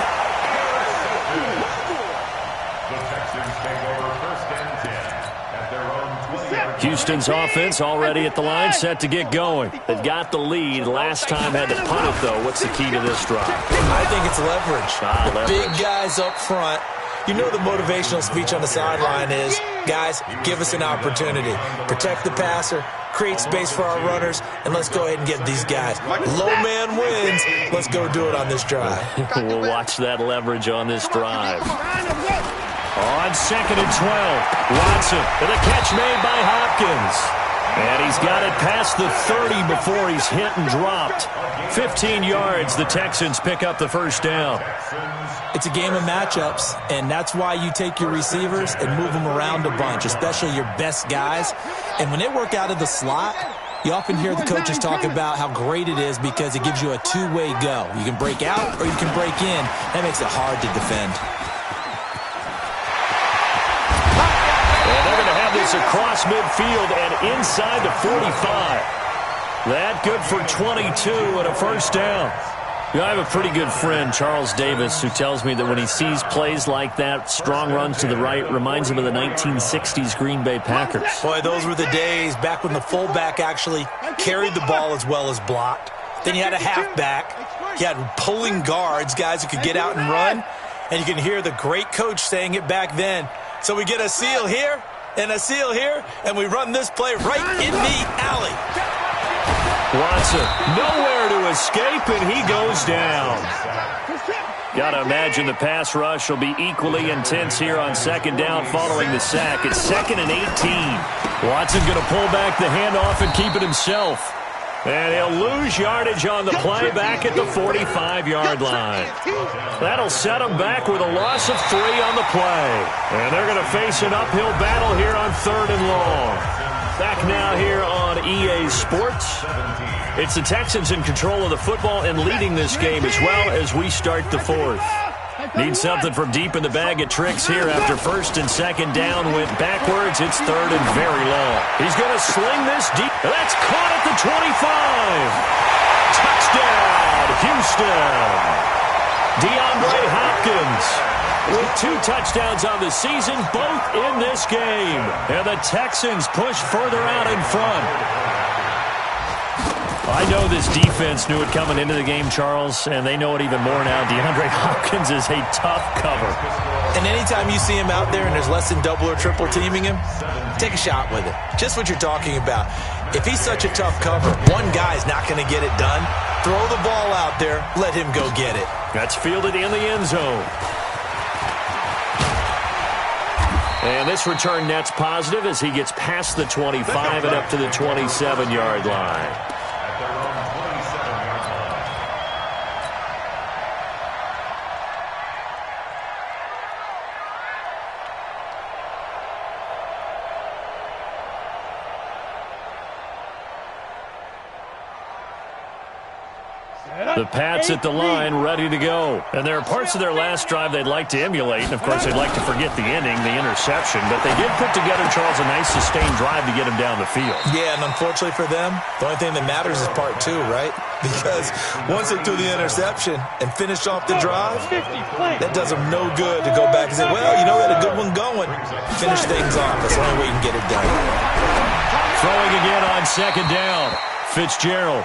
The Texans take over 1st and 10 at their own 20-yard line. Houston's offense already at the line, set to get going. They've got the lead. Last time had to punt it, though. What's the key to this drive? I think it's leverage. Leverage. Big guys up front. You know the motivational speech on the sideline is, guys, give us an opportunity. Protect the passer, create space for our runners, and let's go ahead and get these guys. Low man wins. Let's go do it on this drive. We'll watch that leverage on this drive. On 2nd and 12, Watson with a catch made by Hopkins. And he's got it past the 30 before he's hit and dropped. 15 yards, the Texans pick up the first down. It's a game of matchups, and that's why you take your receivers and move them around a bunch, especially your best guys. And when they work out of the slot, you often hear the coaches talk about how great it is because it gives you a two-way go. You can break out or you can break in. That makes it hard to defend. And they're going to have this across midfield and inside the 45. That good for 22 and a first down. You know, I have a pretty good friend, Charles Davis, who tells me that when he sees plays like that, strong runs to the right, reminds him of the 1960s Green Bay Packers. Boy, those were the days back when the fullback actually carried the ball as well as blocked. Then you had a halfback. You had pulling guards, guys who could get out and run. And you can hear the great coach saying it back then. So we get a seal here and a seal here, and we run this play right in the alley. Watson, nowhere to escape, and he goes down. Got to imagine the pass rush will be equally intense here on second down following the sack. It's 2nd and 18. Watson going to pull back the handoff and keep it himself. And he'll lose yardage on the play back at the 45-yard line. That'll set him back with a loss of 3 on the play. And they're going to face an uphill battle here on 3rd and long. Back now here on EA Sports. It's the Texans in control of the football and leading this game as well as we start the 4th. Need something from deep in the bag of tricks here after 1st and 2nd down. Went backwards. It's 3rd and very long. He's going to sling this deep. That's caught at the 25. Touchdown, Houston. DeAndre Hopkins with 2 touchdowns on the season, both in this game. And the Texans push further out in front. I know this defense knew it coming into the game, Charles, and they know it even more now. DeAndre Hopkins is a tough cover. And anytime you see him out there and there's less than double or triple teaming him, take a shot with it. Just what you're talking about. If he's such a tough cover, one guy's not going to get it done. Throw the ball out there. Let him go get it. That's fielded in the end zone. And this return net's positive as he gets past the 25 and up to the 27-yard line. The Pats at the line, ready to go. And there are parts of their last drive they'd like to emulate. And, of course, they'd like to forget the inning, the interception. But they did put together, Charles, a nice sustained drive to get him down the field. Yeah, and unfortunately for them, the only thing that matters is part 2, right? Because once they do the interception and finish off the drive, that does them no good to go back and say, well, you know, we had a good one going. Finish things off. That's the only way you can get it done. Throwing again on 2nd down. Fitzgerald.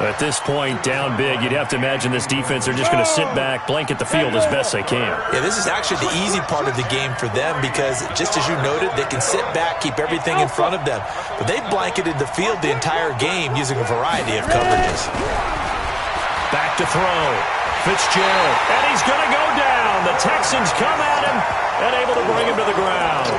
At this point, down big, you'd have to imagine this defense are just going to sit back, blanket the field as best they can. Yeah, this is actually the easy part of the game for them because, just as you noted, they can sit back, keep everything in front of them. But they've blanketed the field the entire game using a variety of coverages. Back to throw. Fitzgerald. And he's going to go down. The Texans come at him and able to bring him to the ground.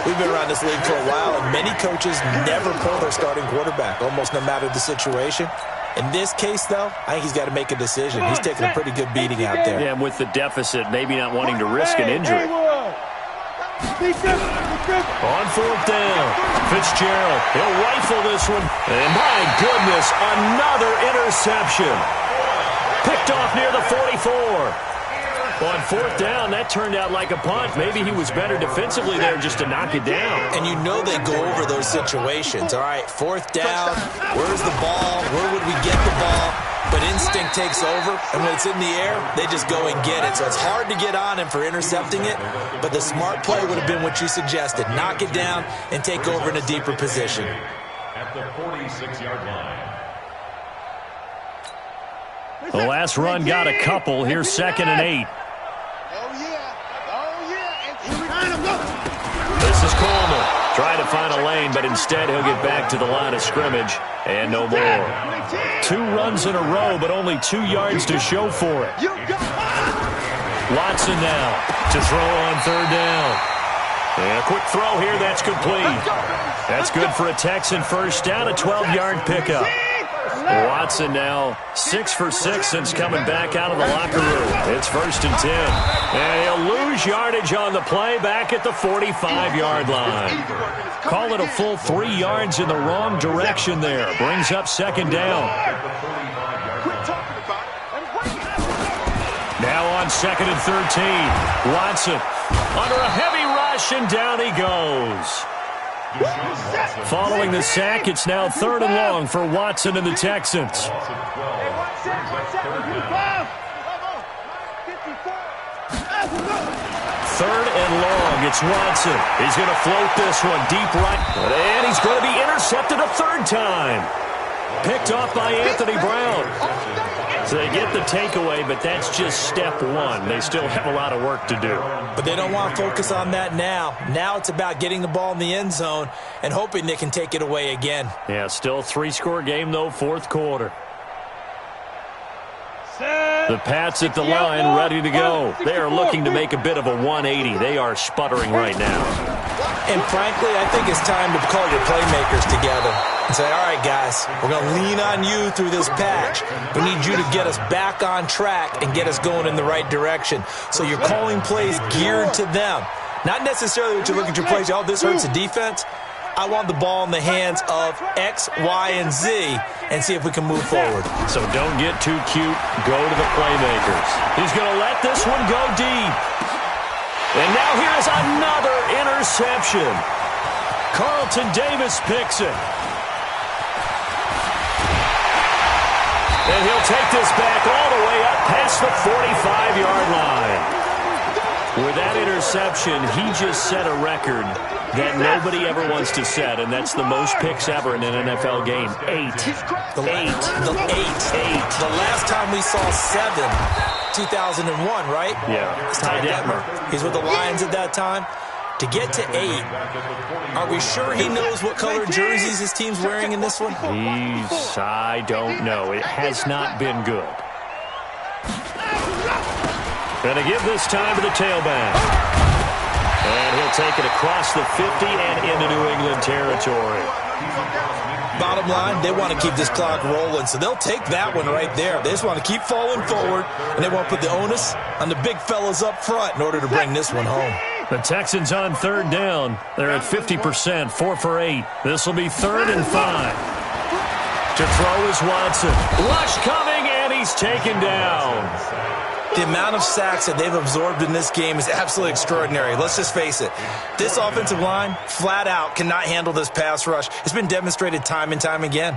We've been around this league for a while, and many coaches never pull their starting quarterback, almost no matter the situation. In this case, though, I think he's got to make a decision. He's taking a pretty good beating out there. Yeah, and with the deficit, maybe not wanting to risk an injury. On 4th down, Fitzgerald. He'll rifle this one. And my goodness, another interception. Picked off near the 44. On 4th down, that turned out like a punt. Maybe he was better defensively there just to knock it down. And you know they go over those situations. All right, 4th down, where's the ball? Where would we get the ball? But instinct takes over, and when it's in the air, they just go and get it. So it's hard to get on him for intercepting it, but the smart play would have been what you suggested. Knock it down and take over in a deeper position. At the 46-yard line. The last run got a couple. Here's 2nd and 8. This is Coleman. Trying to find a lane, but instead he'll get back to the line of scrimmage. And no more. 2 runs in a row, but only 2 yards to show for it. Watson now to throw on 3rd down. And a quick throw here, that's complete. That's good for a Texan first down, a 12-yard pickup. Watson now 6 for 6 since coming back out of the locker room. It's 1st and 10. And he'll lose yardage on the play back at the 45-yard line. Call it a full 3 yards in the wrong direction there. Brings up 2nd down. Now on 2nd and 13. Watson under a heavy rush, and down he goes. Following the sack, it's now 3rd and long for Watson and the Texans. 3rd and long, it's Watson. He's going to float this one deep right. And he's going to be intercepted a 3rd time. Picked off by Anthony Brown. So they get the takeaway, but that's just step one. They still have a lot of work to do. But they don't want to focus on that now. Now it's about getting the ball in the end zone and hoping they can take it away again. Yeah, still 3-score game, though, 4th quarter. The Pats at the line, ready to go. They are looking to make a bit of a 180. They are sputtering right now. And frankly, I think it's time to call your playmakers together and say, all right, guys, we're going to lean on you through this patch. We need you to get us back on track and get us going in the right direction. So you're calling plays geared to them. Not necessarily that you look at your plays, oh, this hurts the defense. I want the ball in the hands of X, Y, and Z and see if we can move forward. So don't get too cute. Go to the playmakers. He's going to let this one go deep. And now here's another interception. Carlton Davis picks it. And he'll take this back all the way up past the 45-yard line. With that interception, he just set a record that nobody ever wants to set, and that's the most picks ever in an NFL game. 8. The last time we saw 7, 2001, right? Yeah. It's Ty Detmer. He's with the Lions at that time. To get to 8, are we sure he knows what color jerseys his team's wearing in this one? I don't know. It has not been good. Going to give this time to the tailback. And he'll take it across the 50 and into New England territory. Bottom line, they want to keep this clock rolling, so they'll take that one right there. They just want to keep falling forward, and they want to put the onus on the big fellas up front in order to bring this one home. The Texans on 3rd down. They're at 50%, 4 for 8. This will be 3rd and 5. To throw is Watson. Rush coming, and he's taken down. The amount of sacks that they've absorbed in this game is absolutely extraordinary. Let's just face it. This offensive line, flat out, cannot handle this pass rush. It's been demonstrated time and time again.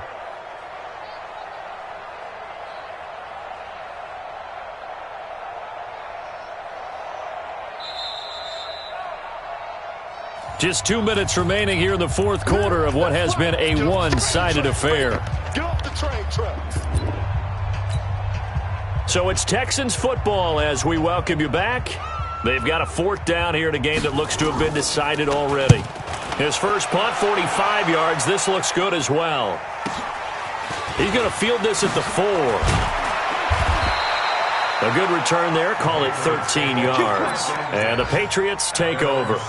Just 2 minutes remaining here in the 4th quarter of what has been a one-sided affair. Get off the train track. So it's Texans football as we welcome you back. They've got a 4th down here in a game that looks to have been decided already. His first punt, 45 yards. This looks good as well. He's going to field this at the 4. A good return there. Call it 13 yards. And the Patriots take over.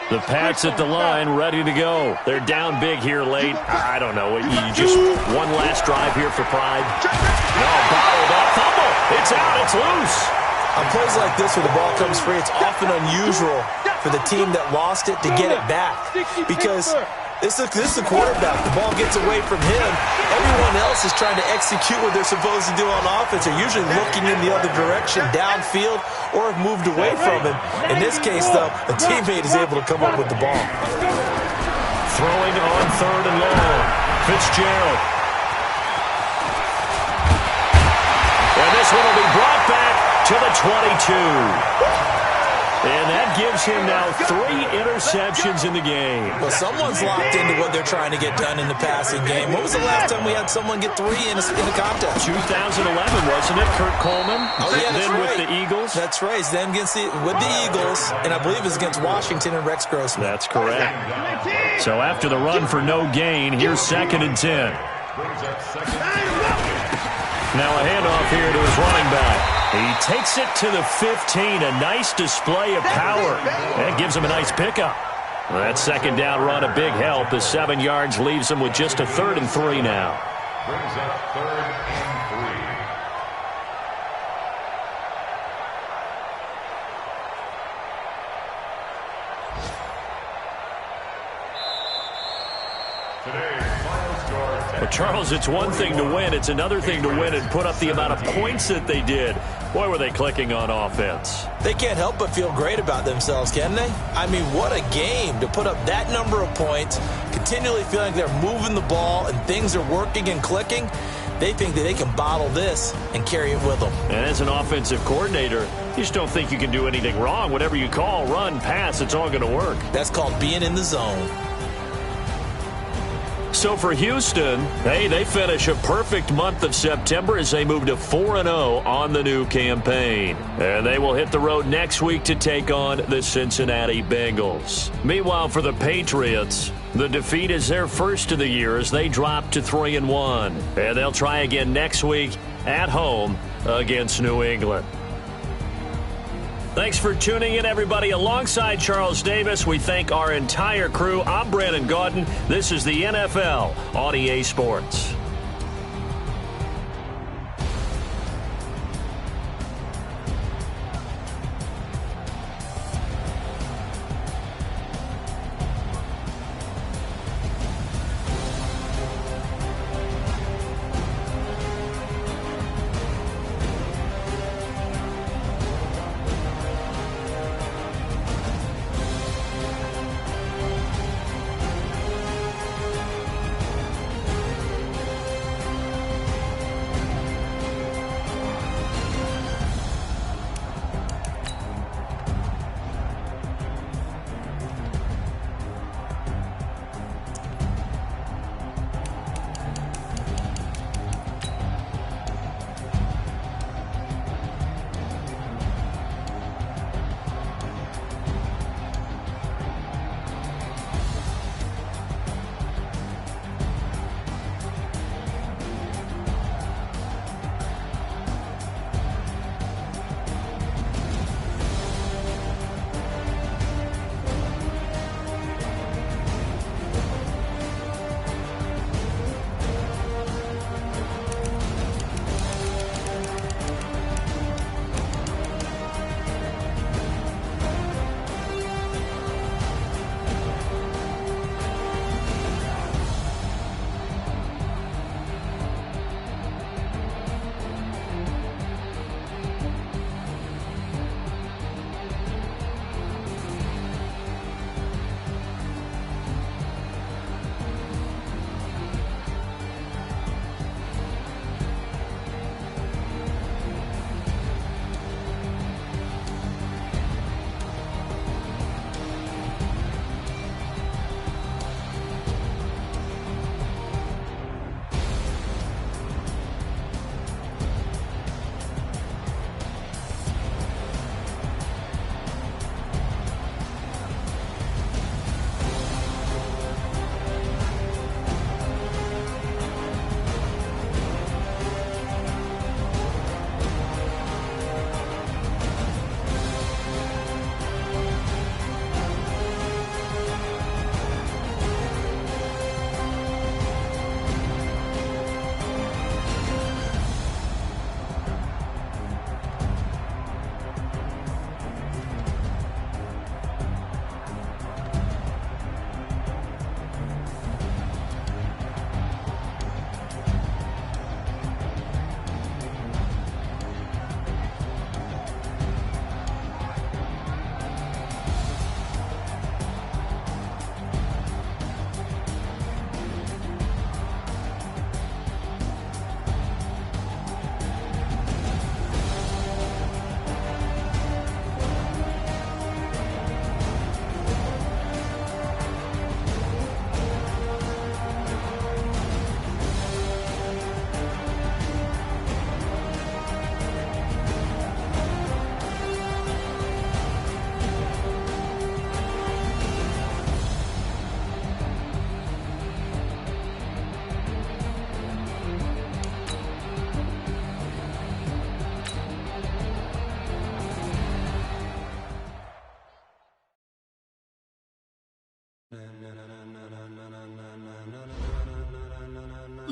The Pats at the line, ready to go. They're down big here late. I don't know. You just one last drive here for pride. No, bottled up. Fumble. It's out. It's loose. On plays like this where the ball comes free, it's often unusual for the team that lost it to get it back. Because this is the quarterback. The ball gets away from him. Everyone else is trying to execute what they're supposed to do on offense. They're usually looking in the other direction, downfield, or have moved away from him. In this case, though, a teammate is able to come up with the ball. Throwing on 3rd and long. Fitzgerald. And this one will be brought back to the 22. And that gives him now 3 interceptions in the game. Well, someone's locked into what they're trying to get done in the passing game. When was the last time we had someone get 3 in a contest? 2011, wasn't it? Kurt Coleman. Oh, yeah, that's then right. With the Eagles. That's right. It's them with the Eagles, and I believe it's against Washington and Rex Grossman. That's correct. So after the run for no gain, here's 2nd and 10. Now a handoff here to his running back. He takes it to the 15. A nice display of power. That gives him a nice pickup. That second down run a big help. The 7 yards leaves him with just a 3rd and 3 now. Brings up 3rd and 3. Well, Charles, it's one thing to win. It's another thing to win and put up the amount of points that they did. Boy, were they clicking on offense. They can't help but feel great about themselves, can they? I mean, what a game to put up that number of points, continually feeling like they're moving the ball and things are working and clicking. They think that they can bottle this and carry it with them. And as an offensive coordinator, you just don't think you can do anything wrong. Whatever you call, run, pass, it's all going to work. That's called being in the zone. So for Houston, hey, they finish a perfect month of September as they move to 4-0 on the new campaign. And they will hit the road next week to take on the Cincinnati Bengals. Meanwhile, for the Patriots, the defeat is their first of the year as they drop to 3-1. And they'll try again next week at home against New England. Thanks for tuning in, everybody. Alongside Charles Davis, we thank our entire crew. I'm Brandon Gaudin. This is the NFL on EA Sports.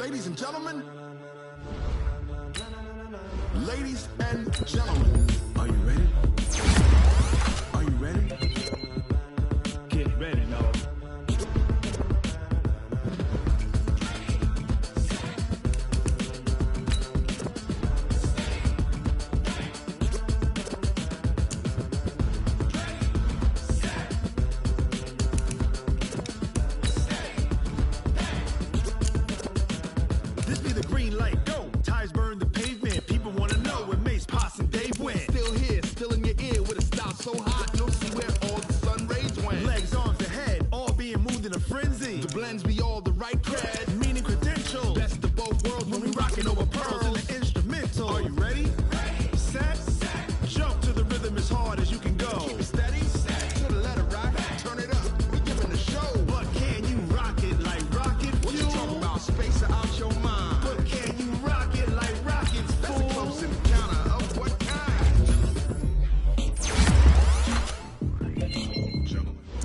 Ladies and gentlemen. Ladies and gentlemen. Are you ready? Are you ready? Get ready, y'all. This be the green light, go. Tires burn the pavement. People wanna know where Mace, Potts, and Dave went. Still here, still in your ear with a style so hot, no see where all the sun rays went. Legs, arms, and head, all being moved in a frenzy. The blends be all the right cred, meaning credentials. Best of both worlds when we rockin' over pearls in the instrumental. Are you ready? Set, jump to the rhythm as hard as you can go. Keep it steady, to the letter right, turn it up, we giving the show. But can you rock it like rocket fuel? What you talking about, space out your mind? But can you rock it like rockets, fool? That's a close encounter of what kind?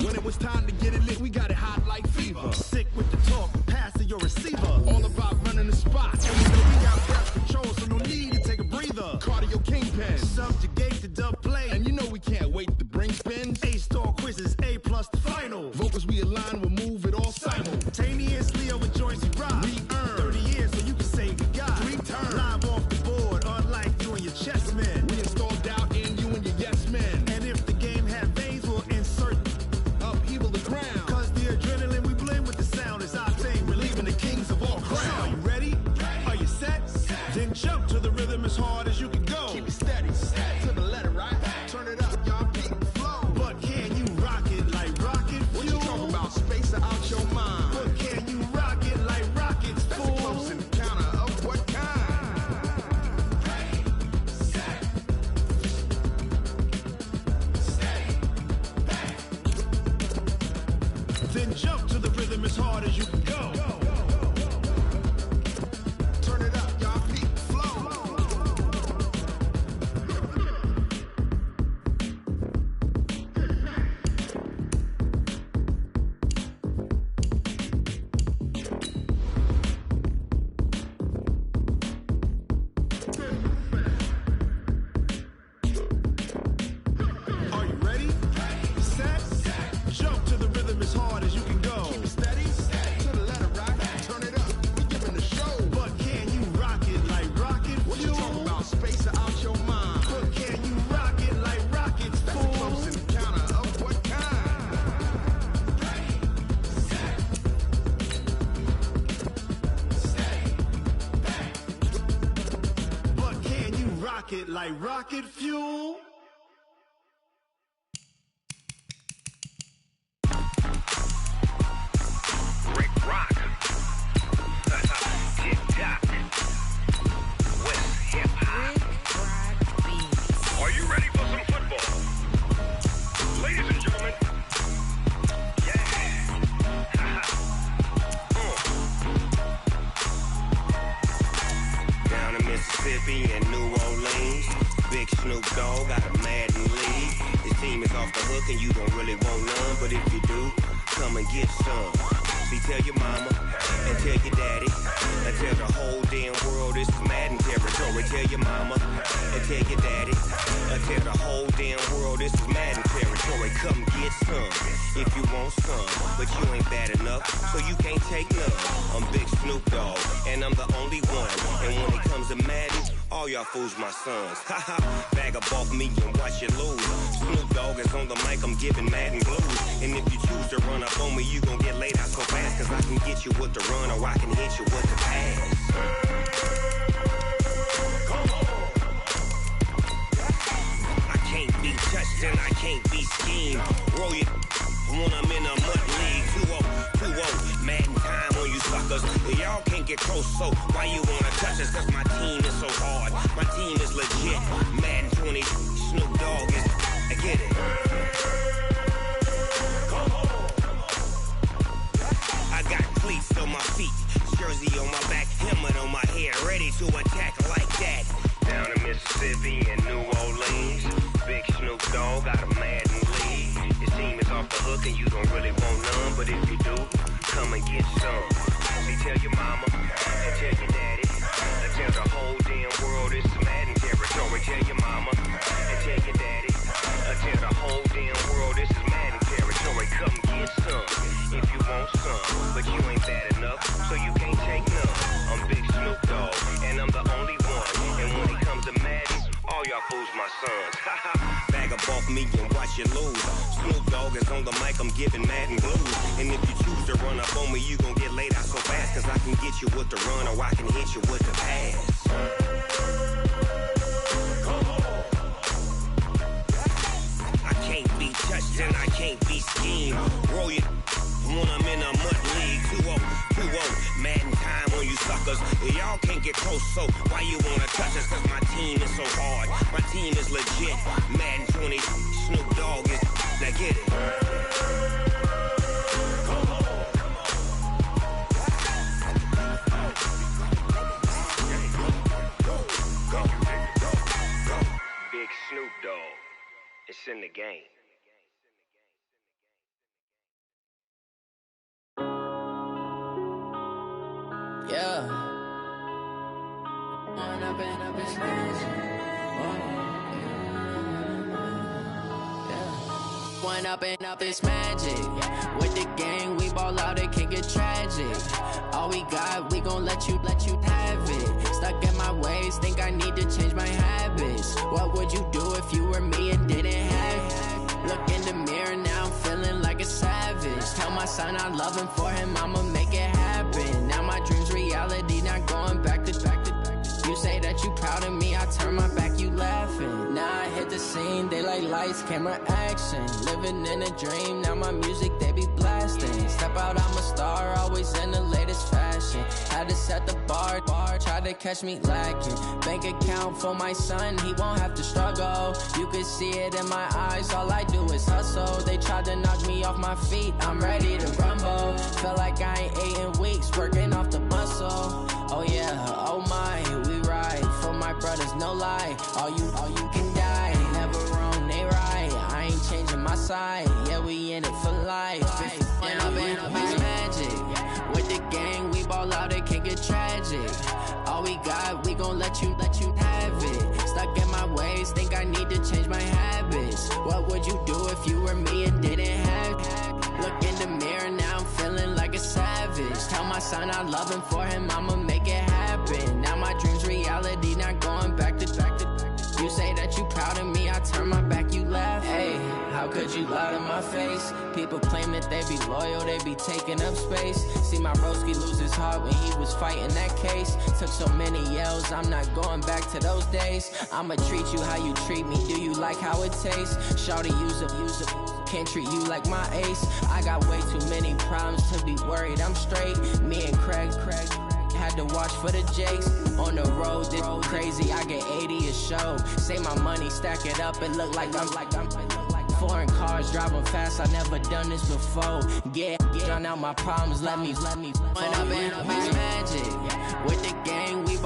When it was time to get it lit, we got it hot like fever. Sick with the talk, pass to your receiver. All about running the spot. And we know we got breath control, so no need to take a breather. Cardio kingpin, subjugate the dub play. And you know we can't wait to bring spins. A-star quizzes, A+ the final. Vocals we align, we'll move it all simultaneously over joints we rock. We earn 30 years so you can say we got 3 turns. Live off the board, unlike you and your chess men. We install doubt in you and your yes men. And if the game had veins, we'll insert upheaval the ground. Cause the adrenaline we blend with the sound is our thing. Relieving the kings of all crowns. So are you ready? Are you set? Then jump to the rhythm as hard as you can go. Keep it steady, to the letter right. Turn it up, y'all beat the flow. But can you rock it like rocket fuel? What you talking about, space out your mind? But can you rock it like rockets, fool? That's a close encounter of what kind? Then jump to the rhythm as hard as you can go. Turn it up, y'all beat the flow. Are you ready? Set, jump to the rhythm as hard as you can go. Keep it steady, to the letter right. Turn it up, we giving the show. But can you rock it like rocket fuel? What you talking about, space out your mind? But can you rock it like rockets, fool? That's a close encounter of what kind? But can you rock it like rocket fuel? Rick Rock. Tick-tock. West hip-hop. Are you ready for some football? Ladies and gentlemen. Yeah. Down in Mississippi and New Orleans, Big Snoop Dogg got a Madden league. His team is off the hook and you don't really want none, but if you do, come and get some. See, tell your mama and tell your daddy and tell the whole damn world this is Madden territory. Tell your mama and tell your daddy and tell the whole damn world this is Madden territory. Come get some if you want some, but you ain't bad enough, so you can't take none. I'm Big Snoop Dogg and I'm the only one. And when it comes to Madden, all y'all fools my sons. Haha, bag up off me and watch you lose. Snoop Dogg is on the mic, I'm giving Madden blues. And if you choose to run up on me, you gon' get laid out so fast. Cause I can get you with the run or I can hit you with the pass. I can't be touched and I can't be schemed. Roll you when I'm in a mud league. 2-0, Madden time on you suckers. Y'all can't get close, so why you wanna touch us? Cause my team is so hard, my team is legit. Madden 20, Snoop Dogg is, I get it. I got cleats on my feet, jersey on my back, helmet on my head, ready to attack like that. Down in Mississippi and New Orleans, Big Snoop Dogg got a Madden league. His team is off the hook and you don't really want none, but if you do, come and get some. See, tell your mama and tell your daddy. And tell the whole damn world it's Madden territory. Tell your mama and tell your daddy. And tell the whole damn world this is Madden territory. Come get some if you want some, but you ain't bad enough, so you can't take none. I'm Big Snoop Dogg, and I'm the only one. And when it comes to Madden, all y'all fools my sons. Bag up off me and watch you lose. Snoop Dogg is on the mic, I'm giving Madden blues. And if you choose to run up on me, you gon' get laid out so fast. Cause I can get you with the run or I can hit you with the pass. I can't be touched and I can't be schemed. Roll you when I'm in a mud league. 2-0, Madden time on you suckers. Y'all can't get close, so why you wanna touch us? Cause my team is so hard, my team is legit. Madden 20, Snoop Dogg is, now get it. Big Snoop Dogg, it's in the game. Yeah. One up and up is magic. With the gang, we ball out, it can get tragic. All we got, we gon' let you have it. Stuck in my ways, think I need to change my habits. What would you do if you were me and didn't have it? Look in the mirror, now I'm feeling like a savage. Tell my son I love him, for him I'ma make it happen. Now my dream's reality, not going back to. You say that you proud of me, I turn my back, you laughing. Now I hit the scene, they like lights, camera, action. Living in a dream, now my music, they be blasting. Step out, I'm a star, always in the latest fashion. Had to set the bar, try to catch me lacking. Bank account for my son, he won't have to struggle. You can see it in my eyes, all I do is hustle. They tried to knock me off my feet, I'm ready to rumble. Felt like I ain't ate in weeks, working off the muscle. Oh yeah, oh my, we ride for my brothers, no lie. All you can die, never wrong, they right. I ain't changing my side, yeah, we in it for life. When up and up is magic. With the gang, we ball out, it can get tragic. All we got, we gon' let you have it. Stuck in my ways, think I need to change my habits. What would you do if you were me and didn't have it? Look in the mirror, now I'm feeling like a savage. Tell my son I love him, for him I'ma make it happen. Now my dream's reality, not going back to. You say that you proud of me, I turn my back, you laugh. Hey, how could you lie to my face? People claim that they be loyal, they be taking up space. See my broski lose his heart when he was fighting that case. Took so many yells, I'm not going back to those days. I'ma treat you how you treat me, do you like how it tastes? Shawty, use it. Can't treat you like my ace. I got way too many problems to be worried, I'm straight. Me and Craig had to watch for the Jakes. On the road, this crazy, I get 80 a show. Say my money, stack it up, it look like I'm foreign cars, driving fast, I never done this before. Get drown out my problems, let me. When up and up is magic. With the gang, we